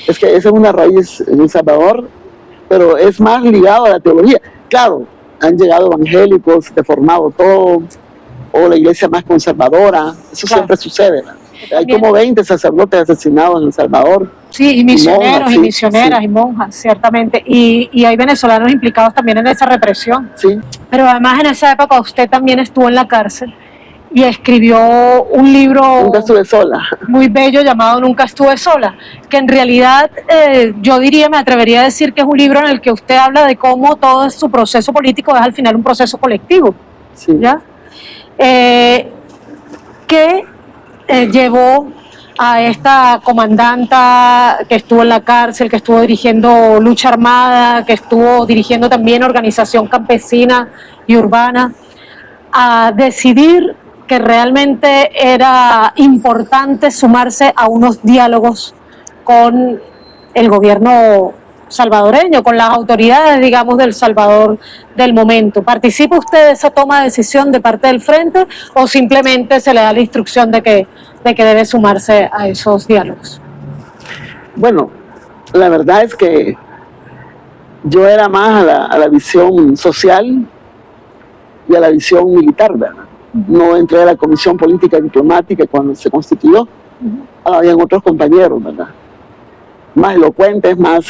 Es que esa es una raíz en El Salvador, pero es más ligado a la teología. Claro, han llegado evangélicos, deformado todo, o la iglesia más conservadora, eso Claro. siempre sucede. ¿verdad? Hay como 20 sacerdotes asesinados en El Salvador. Sí, y misioneros monjas, y sí, misioneras sí. y monjas, ciertamente. Y hay venezolanos implicados también en esa represión. Sí, Pero además en esa época usted también estuvo en la cárcel y escribió un libro nunca estuve sola. muy bello llamado Nunca estuve sola, que en realidad yo diría, me atrevería a decir que es un libro en el que usted habla de cómo todo su proceso político es al final un proceso colectivo, Sí. ¿ya? Que llevó a esta comandanta que estuvo en la cárcel, que estuvo dirigiendo lucha armada, que estuvo dirigiendo también organización campesina y urbana, a decidir que realmente era importante sumarse a unos diálogos con el gobierno salvadoreño, con las autoridades, digamos, del Salvador del momento. ¿Participa usted de esa toma de decisión de parte del Frente o simplemente se le da la instrucción de que debe sumarse a esos diálogos? Bueno, la verdad es que yo era más a la visión social y a la visión militar, ¿verdad? No entré a la Comisión Política y Diplomática cuando se constituyó. Habían otros compañeros, ¿verdad? Más elocuentes, más...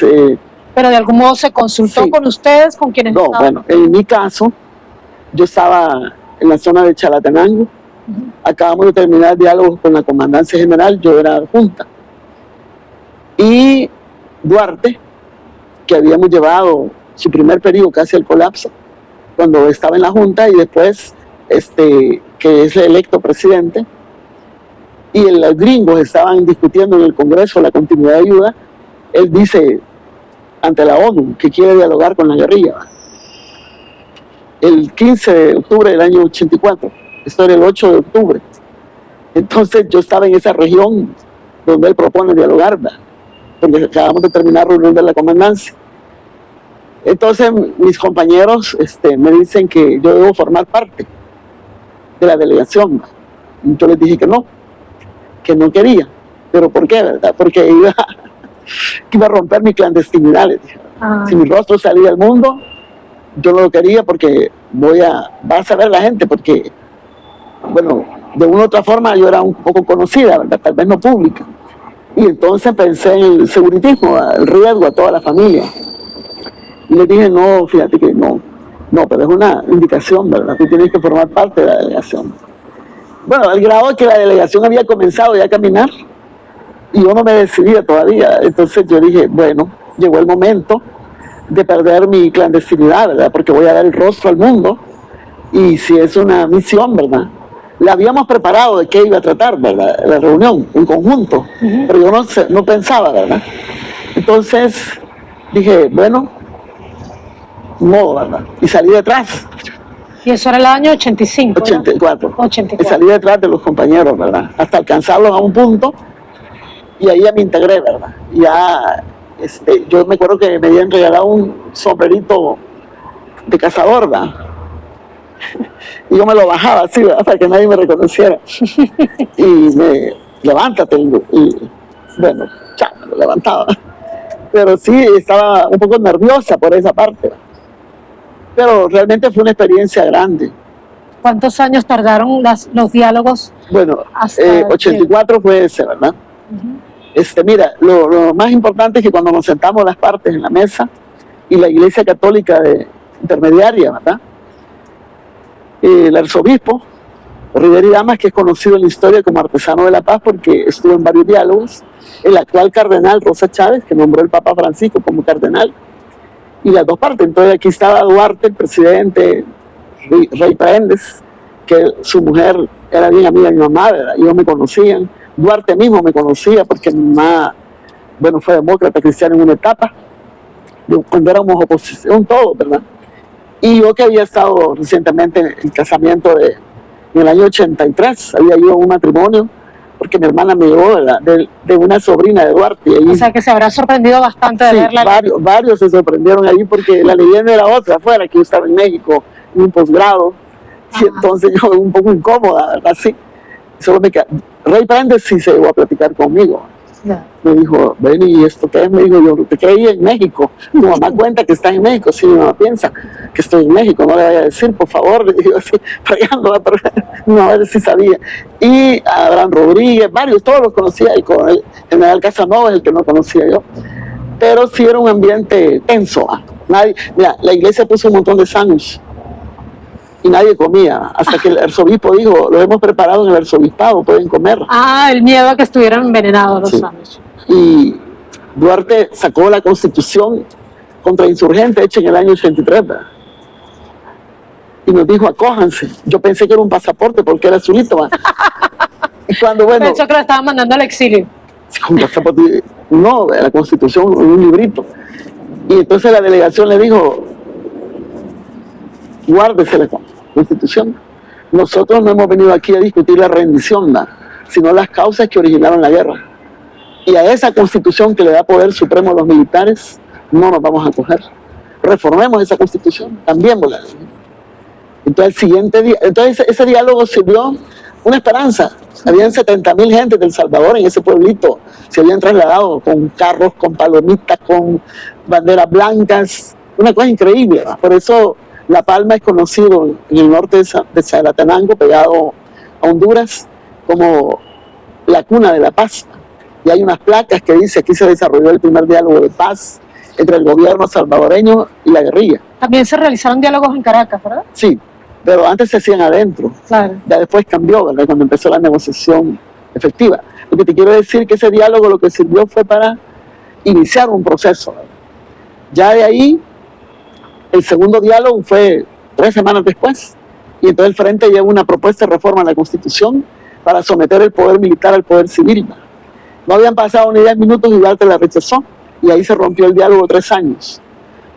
Pero de algún modo se consultó Sí. con ustedes, con quienes No, estaban. bueno, en mi caso, yo estaba en la zona de Chalatenango. Acabamos de terminar diálogos con la Comandancia General, yo era adjunta. Y Duarte, que habíamos llevado su primer periodo casi al colapso, cuando estaba en la Junta, y después, que es electo presidente, y los gringos estaban discutiendo en el Congreso la continuidad de ayuda, él dice ante la ONU que quiere dialogar con la guerrilla. El 15 de octubre del año 84, esto era el 8 de octubre. Entonces yo estaba en esa región donde él propone dialogar, ¿verdad? Porque acabamos de terminar reunión de la comandancia. Entonces mis compañeros me dicen que yo debo formar parte de la delegación. ¿verdad? Y yo les dije que no quería. ¿Pero por qué, verdad? Porque iba a romper mi clandestinidad. Les dije. Si mi rostro salía al mundo, yo no lo quería porque vas a ver la gente, porque, bueno, de una u otra forma yo era un poco conocida, ¿verdad? Tal vez no pública. Y entonces pensé en el seguritismo, el riesgo a toda la familia. Y les dije, no, fíjate que no, pero es una indicación, ¿verdad? Tú tienes que formar parte de la delegación. Bueno, al grado de que la delegación había comenzado ya a caminar y yo no me decidía todavía. Entonces yo dije, bueno, llegó el momento de perder mi clandestinidad, ¿verdad? Porque voy a dar el rostro al mundo y si es una misión, ¿verdad? La habíamos preparado de qué iba a tratar, ¿verdad? La reunión en conjunto, pero yo no pensaba, ¿verdad? Entonces dije, bueno, no, ¿verdad? Y salí detrás. Y eso era el año 85. 84. ¿no? 84. Y salí detrás de los compañeros, ¿verdad? Hasta alcanzarlos a un punto y ahí ya me integré, ¿verdad? Ya, yo me acuerdo que me habían regalado un sombrerito de cazador, ¿verdad? Y yo me lo bajaba así, ¿verdad? Para que nadie me reconociera. Y levántate, y bueno, chao, lo levantaba. Pero sí, estaba un poco nerviosa por esa parte. Pero realmente fue una experiencia grande. ¿Cuántos años tardaron los diálogos? Bueno, hasta 84 fue ese, ¿verdad? Mira, lo más importante es que cuando nos sentamos las partes en la mesa y la Iglesia Católica intermediaria, ¿verdad? El arzobispo Rivera y Damas, que es conocido en la historia como artesano de la paz porque estuvo en varios diálogos, el actual cardenal Rosa Chávez, que nombró el Papa Francisco como cardenal, y las dos partes. Entonces aquí estaba Duarte, el presidente, Rey Prendes, que su mujer era bien amiga de mi mamá, ¿verdad? Ellos me conocían. Duarte mismo me conocía porque mi mamá, bueno, fue demócrata cristiana en una etapa, cuando éramos oposición, todo, ¿verdad? Y yo que había estado recientemente en el casamiento en el año 83, había ido a un matrimonio, porque mi hermana me llevó de una sobrina de Duarte. Y ahí, o sea que se habrá sorprendido bastante de sí, verla. Varios se sorprendieron ahí porque la leyenda era otra afuera, que yo estaba en México en un posgrado, y entonces yo un poco incómoda, ¿verdad? Sí. Solo Rey Prendes sí se llegó a platicar conmigo. Yeah. Me dijo, ven, ¿y esto qué es? Me dijo, yo te creí en México. Tu mamá cuenta que estás en México. Sí, mi mamá piensa que estoy en México. No le vaya a decir, por favor. Le digo así, fregando, pero no, él sí sabía. Y Abraham Rodríguez, varios, todos los conocía. Y con el general Casanova es el que no conocía yo. Pero sí era un ambiente tenso. Mira, la iglesia puso un montón de sándwiches y nadie comía, hasta que el arzobispo dijo, lo hemos preparado en el arzobispado, pueden comer. El miedo a que estuvieran envenenados los sándwiches. Y Duarte sacó la constitución contra insurgentes hecha en el año 83, ¿verdad? Y nos dijo, acójanse. Yo pensé que era un pasaporte porque era azulito, ¿verdad? Y cuando, bueno... Pensó que lo estaban mandando al exilio. Un pasaporte, no, la constitución, un librito. Y entonces la delegación le dijo, guárdese la constitución. Nosotros no hemos venido aquí a discutir la rendición, ¿no?, sino las causas que originaron la guerra. Y a esa constitución que le da poder supremo a los militares, no nos vamos a acoger. Reformemos esa constitución, cambiémosla. Entonces, ese diálogo sirvió una esperanza. Habían 70,000 gente del Salvador en ese pueblito. Se habían trasladado con carros, con palomitas, con banderas blancas. Una cosa increíble, ¿verdad? Por eso La Palma es conocido en el norte de Zaratenango, pegado a Honduras, como la cuna de la paz. Y hay unas placas que dice aquí se desarrolló el primer diálogo de paz entre el gobierno salvadoreño y la guerrilla. También se realizaron diálogos en Caracas, ¿verdad? Sí, pero antes se hacían adentro. Claro. Ya después cambió, ¿verdad?, cuando empezó la negociación efectiva. Lo que te quiero decir es que ese diálogo lo que sirvió fue para iniciar un proceso, ¿verdad? Ya de ahí, el segundo diálogo fue 3 semanas después, y entonces el Frente llevó una propuesta de reforma a la Constitución para someter el poder militar al poder civil. No habían pasado ni 10 minutos y Duarte la rechazó, y ahí se rompió el diálogo 3 años.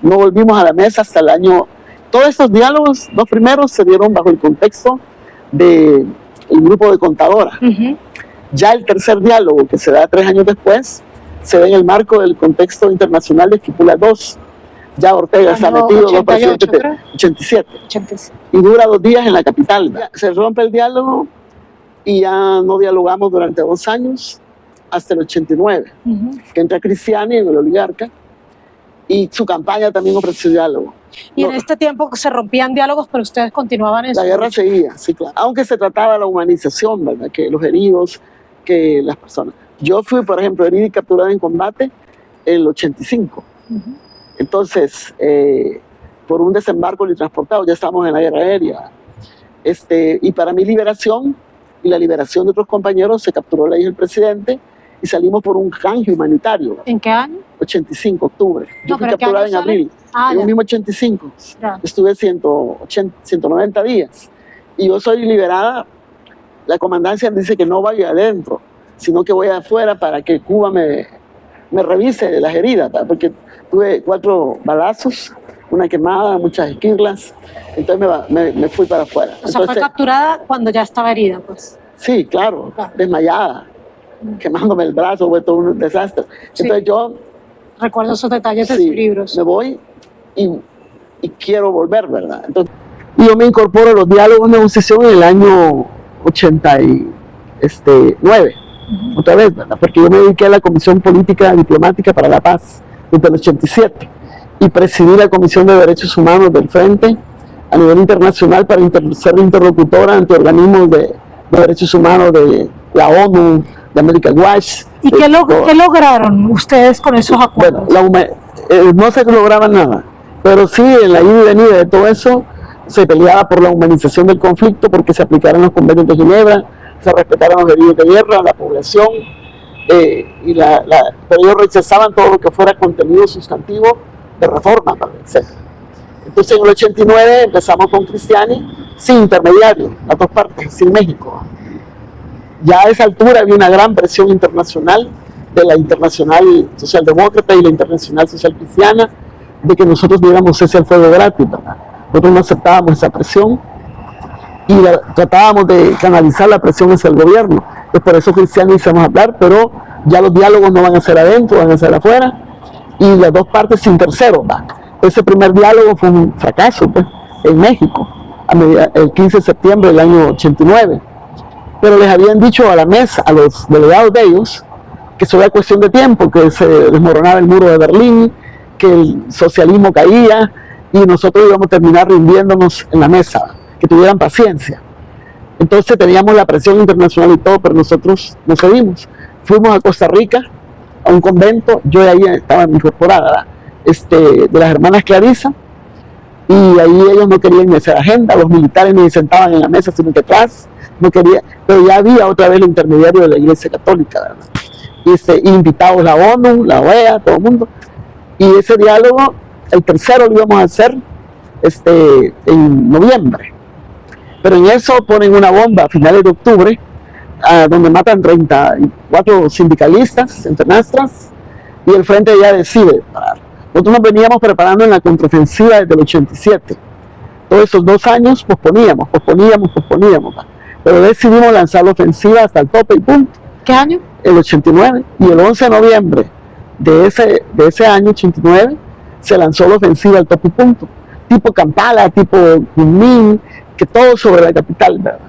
No volvimos a la mesa hasta el año... Todos estos diálogos, los primeros, se dieron bajo el contexto del grupo de contadoras. Ya el tercer diálogo, que se da 3 años después, se da en el marco del contexto internacional de Esquipulas II. Ya Ortega se ha metido, 88, 87. 87. Y dura 2 días en la capital. Ya se rompe el diálogo y ya no dialogamos durante 2 años, hasta el 89, que entra Cristiani en el oligarca, y su campaña también ofreció diálogo. Y en este tiempo se rompían diálogos, pero ustedes continuaban en La guerra seguía, sí, claro. Aunque se trataba de la humanización, ¿verdad?, que los heridos, que las personas. Yo fui, por ejemplo, herida y capturada en combate en el 85. Entonces, por un desembarco y transportado, ya estamos en la guerra aérea. Y para mi liberación y la liberación de otros compañeros, se capturó la hija del presidente y salimos por un canje humanitario. ¿En qué año? 85, octubre. Yo fui capturada en abril. En el mismo 85. Ya. Estuve 190 días. Y yo soy liberada. La comandancia dice que no vaya adentro, sino que voy afuera para que Cuba me revise las heridas, ¿verdad? Porque tuve 4 balazos, una quemada, muchas esquirlas. Entonces me fui para afuera. O sea, fue capturada cuando ya estaba herida, pues. Sí, claro. Desmayada, quemándome el brazo, fue todo un desastre. Sí. Entonces yo... Recuerdo esos detalles de sus libros. Me voy y quiero volver, ¿verdad? Entonces, yo me incorporo a los diálogos de negociación en el año 89. otra vez, ¿verdad? Porque yo me dediqué a la Comisión Política Diplomática para la Paz desde el 87 y presidí la Comisión de Derechos Humanos del Frente a nivel internacional para ser interlocutora ante organismos de derechos humanos de la ONU, de American Watch. ¿Y qué lograron ustedes con esos acuerdos? Bueno, no se lograba nada, pero sí en la ida y venida de todo eso se peleaba por la humanización del conflicto, porque se aplicaran los convenios de Ginebra, se respetaran los heridos de guerra, la población, pero ellos rechazaban todo lo que fuera contenido sustantivo de reforma, etc. Entonces en el 89 empezamos con Cristiani, sin intermediario, las dos partes, sin México. Ya a esa altura había una gran presión internacional, de la Internacional Socialdemócrata y la Internacional Social Cristiana, de que nosotros diéramos cese al fuego gratis, ¿verdad? Nosotros no aceptábamos esa presión y tratábamos de canalizar la presión hacia el gobierno. Pues por eso Cristiani hicimos hablar, pero ya los diálogos no van a ser adentro, van a ser afuera, y las dos partes sin terceros, ¿verdad? Ese primer diálogo fue un fracaso, pues, en México, el 15 de septiembre del año 89. Pero les habían dicho a la mesa, a los delegados de ellos, que eso era cuestión de tiempo, que se desmoronaba el muro de Berlín, que el socialismo caía y nosotros íbamos a terminar rindiéndonos en la mesa, que tuvieran paciencia. Entonces teníamos la presión internacional y todo, pero nosotros no cedimos. Fuimos a Costa Rica, a un convento, yo ahí estaba incorporada, de las hermanas Clarisa, y ahí ellos no querían ni hacer agenda, los militares ni sentaban en la mesa, sino que atrás, no quería, pero ya había otra vez el intermediario de la Iglesia Católica, ¿verdad? Y invitados la ONU, la OEA, todo el mundo, y ese diálogo, el tercero lo íbamos a hacer en noviembre, pero en eso ponen una bomba a finales de octubre, donde matan 34 sindicalistas, internastras, y el Frente ya decide parar. Nosotros nos veníamos preparando en la contraofensiva desde el 87. Todos esos 2 años posponíamos, pero decidimos lanzar la ofensiva hasta el tope y punto. ¿Qué año? El 89, y el 11 de noviembre de ese año 89 se lanzó la ofensiva al tope y punto, tipo Kampala, tipo Kunming, que todo sobre la capital, ¿verdad?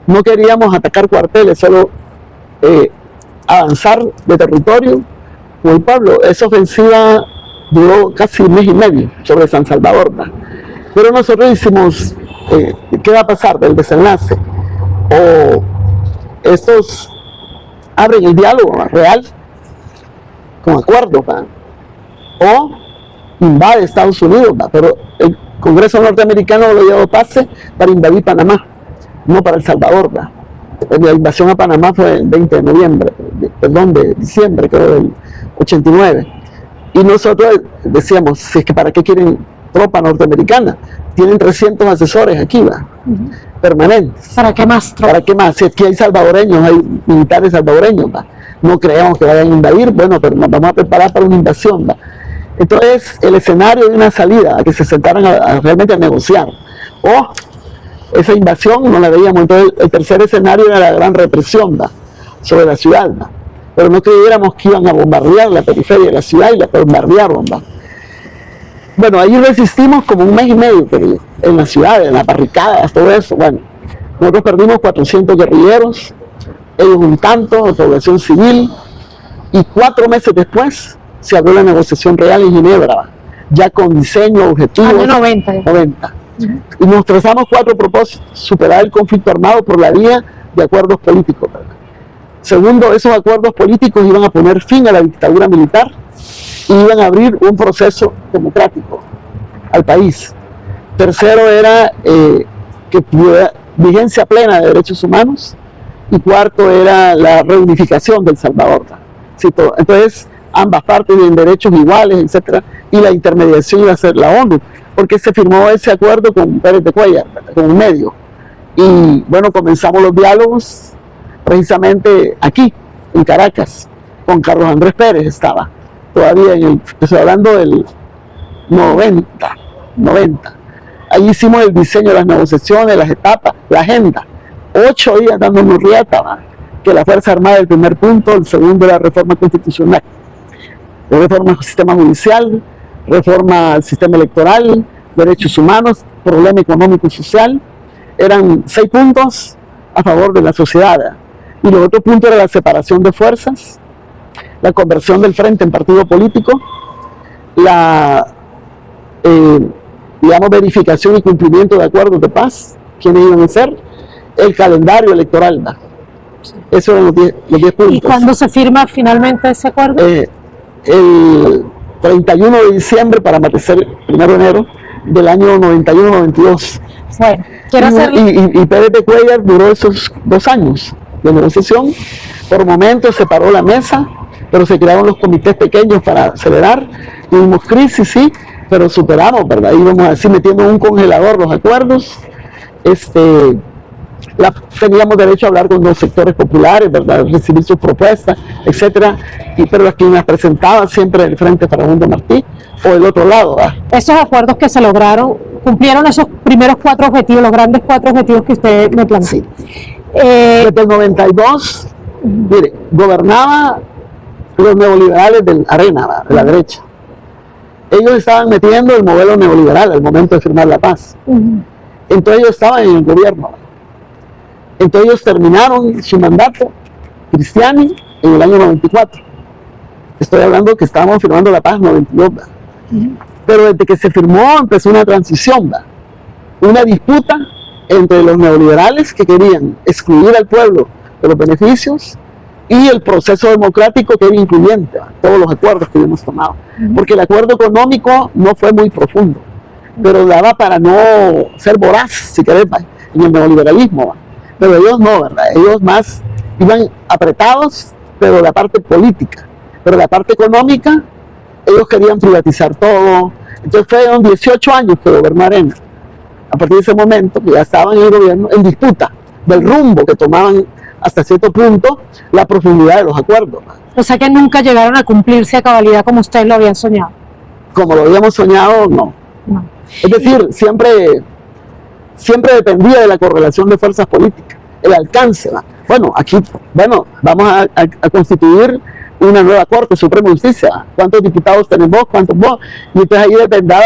No queríamos atacar cuarteles, solo avanzar de territorio como el pueblo. Esa ofensiva duró casi 1 mes y medio sobre San Salvador, ¿verdad? Pero nosotros hicimos, ¿qué va a pasar del desenlace? O estos abren el diálogo real con acuerdo, ¿verdad? O invade Estados Unidos, ¿verdad? Pero el Congreso norteamericano lo llevó pase para invadir Panamá, no para El Salvador, ¿verdad? La invasión a Panamá fue el 20 de noviembre, de diciembre, creo, del 89. Y nosotros decíamos, si es que ¿para qué quieren tropa norteamericana? Tienen 300 asesores aquí, ¿verdad? Permanentes. ¿Para qué más tropa? ¿Para qué más? Si aquí hay salvadoreños, hay militares salvadoreños, ¿verdad? No creemos que vayan a invadir, bueno, pero nos vamos a preparar para una invasión, ¿verdad? Entonces, el escenario de una salida, a que se sentaran realmente a negociar, o esa invasión no la veíamos. Entonces, el tercer escenario era la gran represión, ¿verdad? Sobre la ciudad, ¿verdad? Pero no creyéramos que iban a bombardear la periferia de la ciudad, y la bombardearon, ¿verdad? Bueno, ahí resistimos como 1 mes y medio, pero en la ciudad, en las barricadas, todo eso. Bueno, nosotros perdimos 400 guerrilleros, ellos un tanto, de población civil, y 4 meses después se abrió la negociación real en Ginebra, ya con diseño, objetivos. Año 90. Y nos trazamos 4 propósitos: superar el conflicto armado por la vía de acuerdos políticos, ¿verdad? Segundo, esos acuerdos políticos iban a poner fin a la dictadura militar y iban a abrir un proceso democrático al país. Tercero era que tuviera vigencia plena de derechos humanos, y cuarto era la reunificación del Salvador. Entonces, ambas partes tienen derechos iguales, etcétera, y la intermediación iba a ser la ONU, porque se firmó ese acuerdo con Pérez de Cuellar, con un medio. Y bueno, comenzamos los diálogos precisamente aquí, en Caracas, con Carlos Andrés Pérez. Estaba todavía estoy hablando del 90. Ahí hicimos el diseño de las negociaciones, las etapas, la agenda. 8 días dándonos riata, que la Fuerza Armada, el primer punto; el segundo era reforma constitucional, reforma al sistema judicial, reforma al sistema electoral, derechos humanos, problema económico y social. Eran 6 puntos a favor de la sociedad. Y los otros puntos era la separación de fuerzas, la conversión del frente en partido político, la digamos, verificación y cumplimiento de acuerdos de paz, quiénes iban a ser, el calendario electoral. ¿no? Eso eran los 10 puntos. ¿Y cuándo se firma finalmente ese acuerdo? El 31 de diciembre, para ser 1 de enero del año 91-92. Bueno, quiero hacer... Y Pérez de Cuéllar duró esos 2 años de negociación. Por momentos se paró la mesa, pero se crearon los comités pequeños para acelerar. Tuvimos crisis, sí, pero superamos, ¿verdad? Íbamos así metiendo en un congelador los acuerdos. Teníamos derecho a hablar con los sectores populares, ¿verdad? Recibir sus propuestas, etcétera. Pero las que las presentaban siempre el Frente Farabundo Martí o el otro lado. ¿verdad? Esos acuerdos que se lograron, cumplieron esos primeros 4 objetivos, los grandes 4 objetivos que usted me planteó. Sí. Desde el 92, mire, gobernaba los neoliberales del Arena, ¿verdad? De la derecha. Ellos estaban metiendo el modelo neoliberal al momento de firmar la paz. Entonces ellos estaban en el gobierno. Entonces ellos terminaron su mandato, Cristiani, en el año 94. Estoy hablando que estábamos firmando la paz en 92. Pero desde que se firmó empezó una transición, ¿verdad? Una disputa entre los neoliberales que querían excluir al pueblo de los beneficios y el proceso democrático que era incluyente, ¿verdad? Todos los acuerdos que hemos tomado. Porque el acuerdo económico no fue muy profundo, pero daba para no ser voraz, si querés, en el neoliberalismo. ¿verdad? Pero ellos no, ¿verdad? Ellos más iban apretados, pero la parte política. Pero la parte económica, ellos querían privatizar todo. Entonces fueron 18 años que gobernó Arena. A partir de ese momento, que ya estaban en el gobierno, en disputa del rumbo que tomaban hasta cierto punto, la profundidad de los acuerdos. O sea que nunca llegaron a cumplirse a cabalidad como ustedes lo habían soñado. Como lo habíamos soñado, no. Es decir, siempre dependía de la correlación de fuerzas políticas, el alcance. ¿verdad? Bueno, aquí, vamos a constituir una nueva Corte Suprema de Justicia. ¿Cuántos diputados tenemos? ¿Cuántos vos? Y entonces ahí dependía,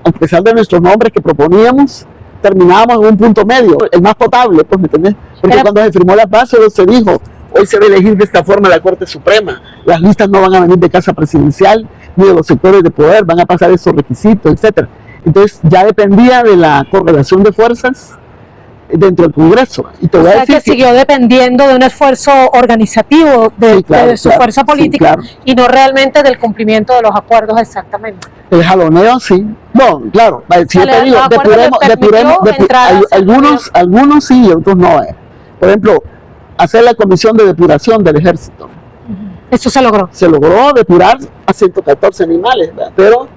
a pesar de nuestros nombres que proponíamos, terminábamos en un punto medio, el más potable, pues, ¿me entendés? Porque cuando se firmó la paz, solo se dijo, hoy se va a elegir de esta forma la Corte Suprema, las listas no van a venir de casa presidencial, ni de los sectores de poder, van a pasar esos requisitos, etcétera. Entonces ya dependía de la correlación de fuerzas dentro del Congreso. Y te voy a decir que siguió dependiendo de un esfuerzo organizativo de su fuerza política y no realmente del cumplimiento de los acuerdos exactamente. El jaloneo sí. No, claro, si yo te digo, algunos sí y otros no. Por ejemplo, hacer la comisión de depuración del ejército. Eso se logró. Se logró depurar a 114 animales, ¿verdad? Pero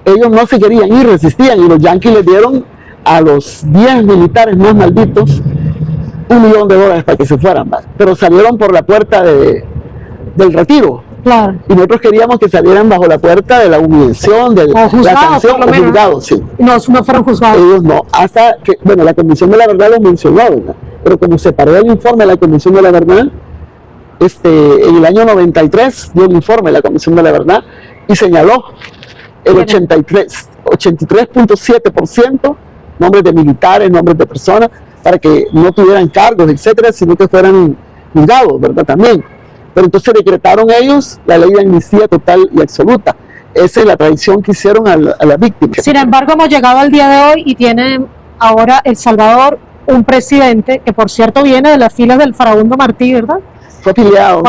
ellos no se querían ir, resistían, y los yanquis les dieron a los 10 militares más malditos $1 millón para que se fueran, ¿verdad? Pero salieron por la puerta del retiro. Claro. Y nosotros queríamos que salieran bajo la puerta de la humillación, de la sanción, los juzgados, sí. No fueron juzgados. Ellos no, hasta que, la Comisión de la Verdad lo mencionó, ¿verdad? Pero como se paró el informe de la Comisión de la Verdad, en el año 93 dio el informe de la Comisión de la Verdad y señaló el 83.7% nombres de militares, nombres de personas, para que no tuvieran cargos, etcétera, sino que fueran juzgados, ¿verdad? También. Pero entonces decretaron ellos la ley de amnistía total y absoluta. Esa es la traición que hicieron a la víctima. Sin embargo, hemos llegado al día de hoy y tiene ahora El Salvador un presidente que, por cierto, viene de las filas del Farabundo Martí, ¿verdad? Fue afiliado.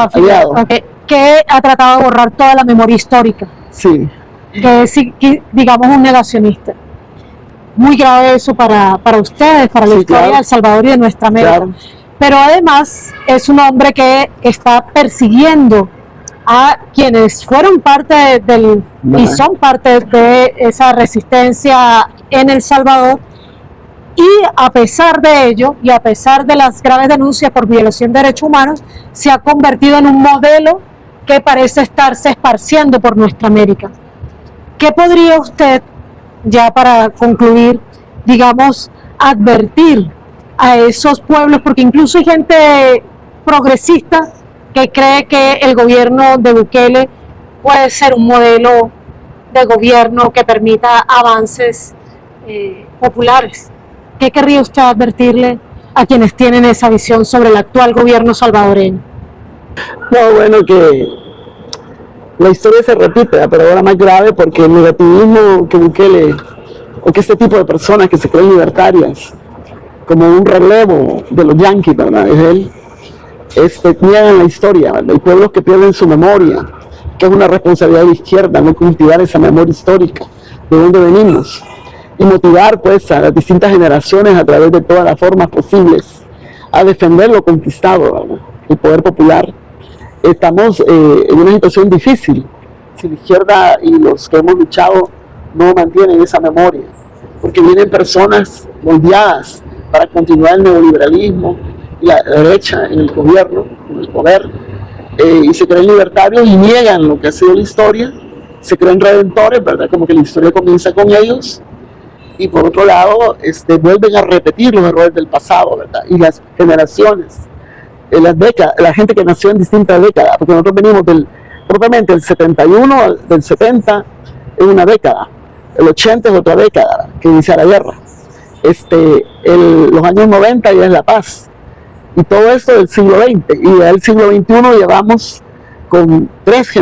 Okay. Que ha tratado de borrar toda la memoria histórica. Sí. Que es, digamos, un negacionista. Muy grave eso para ustedes, para la historia de El Salvador y de nuestra América. Claro. Pero además es un hombre que está persiguiendo a quienes fueron parte y son parte de esa resistencia en El Salvador, y a pesar de ello y a pesar de las graves denuncias por violación de derechos humanos, se ha convertido en un modelo que parece estarse esparciendo por nuestra América. ¿Qué podría usted, ya para concluir, digamos, advertir a esos pueblos? Porque incluso hay gente progresista que cree que el gobierno de Bukele puede ser un modelo de gobierno que permita avances populares. ¿Qué querría usted advertirle a quienes tienen esa visión sobre el actual gobierno salvadoreño? No, bueno, que la historia se repite, pero ahora más grave porque el negativismo que Bukele, o que este tipo de personas que se creen libertarias, como un relevo de los yanquis, ¿verdad? Es él, niegan la historia, ¿verdad? Hay pueblos que pierden su memoria, que es una responsabilidad de la izquierda, no cultivar esa memoria histórica, de dónde venimos, y motivar pues a las distintas generaciones a través de todas las formas posibles a defender lo conquistado, ¿verdad? El poder popular. Estamos en una situación difícil si la izquierda y los que hemos luchado no mantienen esa memoria, porque vienen personas moldeadas para continuar el neoliberalismo y la derecha en el gobierno, en el poder, y se creen libertarios y niegan lo que ha sido la historia, se creen redentores, ¿verdad? Como que la historia comienza con ellos, y por otro lado vuelven a repetir los errores del pasado, ¿verdad? Y las generaciones, las décadas, la gente que nació en distintas décadas, porque nosotros venimos propiamente del 71, del 70 es una década, el 80 es otra década que inicia la guerra, los años 90 ya es la paz, y todo esto del siglo XX, y del siglo XXI llevamos con tres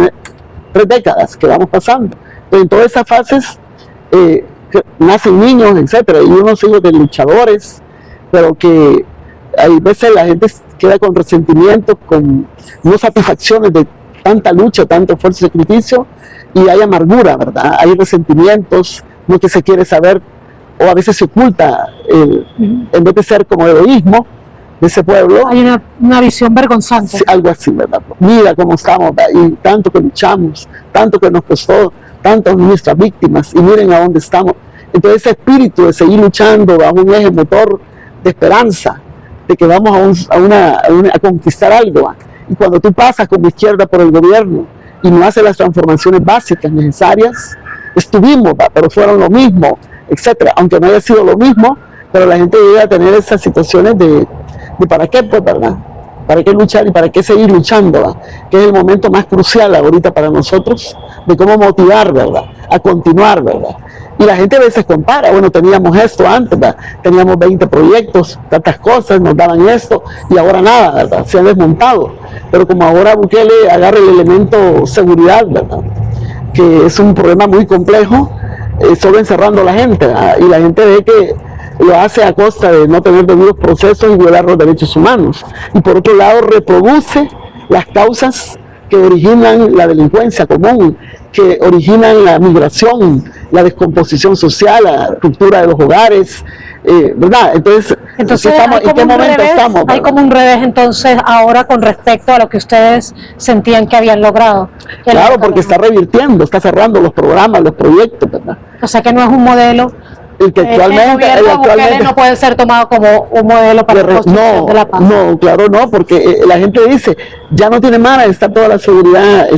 décadas que vamos pasando. Pero en todas esas fases nacen niños, etcétera, y unos hijos de luchadores, pero que hay veces la gente queda con resentimientos, con no satisfacciones de tanta lucha, tanto esfuerzo y sacrificio, y hay amargura, ¿verdad? Hay resentimientos, no que se quiere saber, o a veces se oculta, en vez de ser como egoísmo de ese pueblo. Hay una visión vergonzante. Sí, algo así, ¿verdad? Mira cómo estamos, ¿verdad? Y tanto que luchamos, tanto que nos costó, tantas nuestras víctimas, y miren a dónde estamos. Entonces ese espíritu de seguir luchando bajo un eje motor de esperanza, de que vamos a conquistar algo, ¿verdad? Y cuando tú pasas como izquierda por el gobierno y no haces las transformaciones básicas necesarias, estuvimos, ¿verdad? Pero fueron lo mismo, etcétera, aunque no haya sido lo mismo, pero la gente llega a tener esas situaciones de para qué, pues, ¿verdad? ¿Para qué luchar y para qué seguir luchando, ¿verdad? Que es el momento más crucial ahorita para nosotros, de cómo motivar, ¿verdad? A continuar, ¿verdad? Y la gente a veces compara, bueno, teníamos esto antes, ¿verdad? Teníamos 20 proyectos, tantas cosas, nos daban esto, y ahora nada, ¿verdad? Se han desmontado. Pero como ahora Bukele agarra el elemento seguridad, ¿verdad? Que es un problema muy complejo, solo encerrando a la gente, ¿verdad? Y la gente ve que lo hace a costa de no tener debidos procesos y violar los derechos humanos. Y por otro lado reproduce las causas que originan la delincuencia común, que originan la migración, la descomposición social, la ruptura de los hogares, ¿verdad? Entonces estamos, ¿en qué momento estamos? ¿Verdad? Hay como un revés entonces ahora con respecto a lo que ustedes sentían que habían logrado. Claro, porque está revirtiendo, está cerrando los programas, los proyectos, ¿verdad? O sea que no es un modelo. El que actualmente no puede ser tomado como un modelo para la construcción de la paz. No, claro no, porque la gente dice, ya no tiene mana, está toda la seguridad,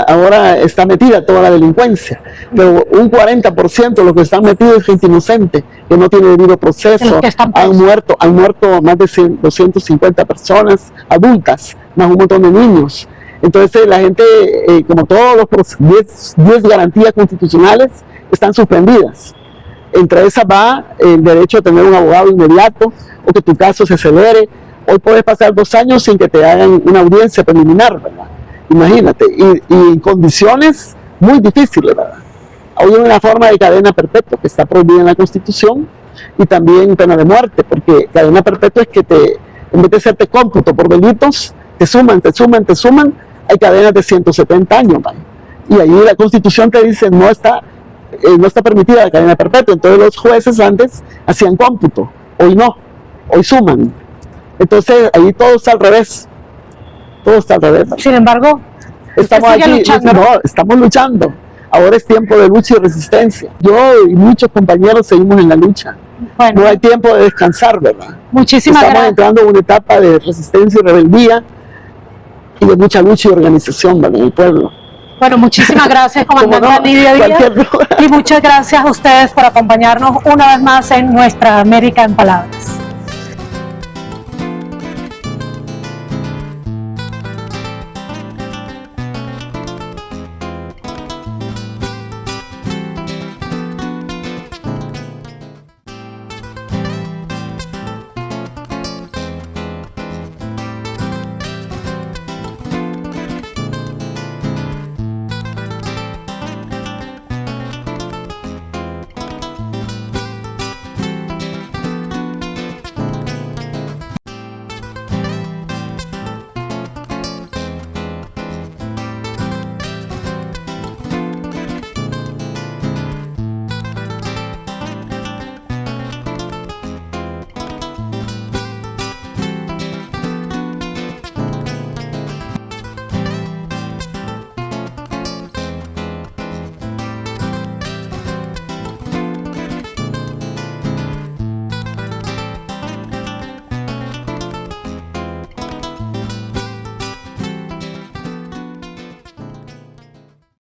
ahora está metida toda la delincuencia, pero un 40% de los que están metidos es gente inocente, que no tiene debido proceso, han muerto más de 250 personas adultas, más un montón de niños. Entonces la gente, como todos los 10 garantías constitucionales, están suspendidas. Entre esas va el derecho a tener un abogado inmediato, o que tu caso se acelere. Hoy puedes pasar 2 años sin que te hagan una audiencia preliminar, ¿verdad? Imagínate, y en condiciones muy difíciles, ¿verdad? Hoy hay una forma de cadena perpetua que está prohibida en la Constitución, y también pena de muerte, porque cadena perpetua es que en vez de hacerte cómputo por delitos, te suman, hay cadenas de 170 años, ¿verdad? Y ahí la Constitución te dice no está permitida la cadena perpetua. Entonces los jueces antes hacían cómputo, hoy no, hoy suman. Entonces ahí todo está al revés, ¿no? Sin embargo, estamos aquí luchando. No, estamos luchando. Ahora es tiempo de lucha y resistencia. Yo y muchos compañeros seguimos en la lucha. Bueno, no hay tiempo de descansar, ¿verdad? Muchísimas gracias. Estamos entrando en una etapa de resistencia y rebeldía y de mucha lucha y organización, ¿verdad? En el pueblo. Bueno, muchísimas gracias, comandante Lidio Díaz, y muchas gracias a ustedes por acompañarnos una vez más en Nuestra América en Palabras.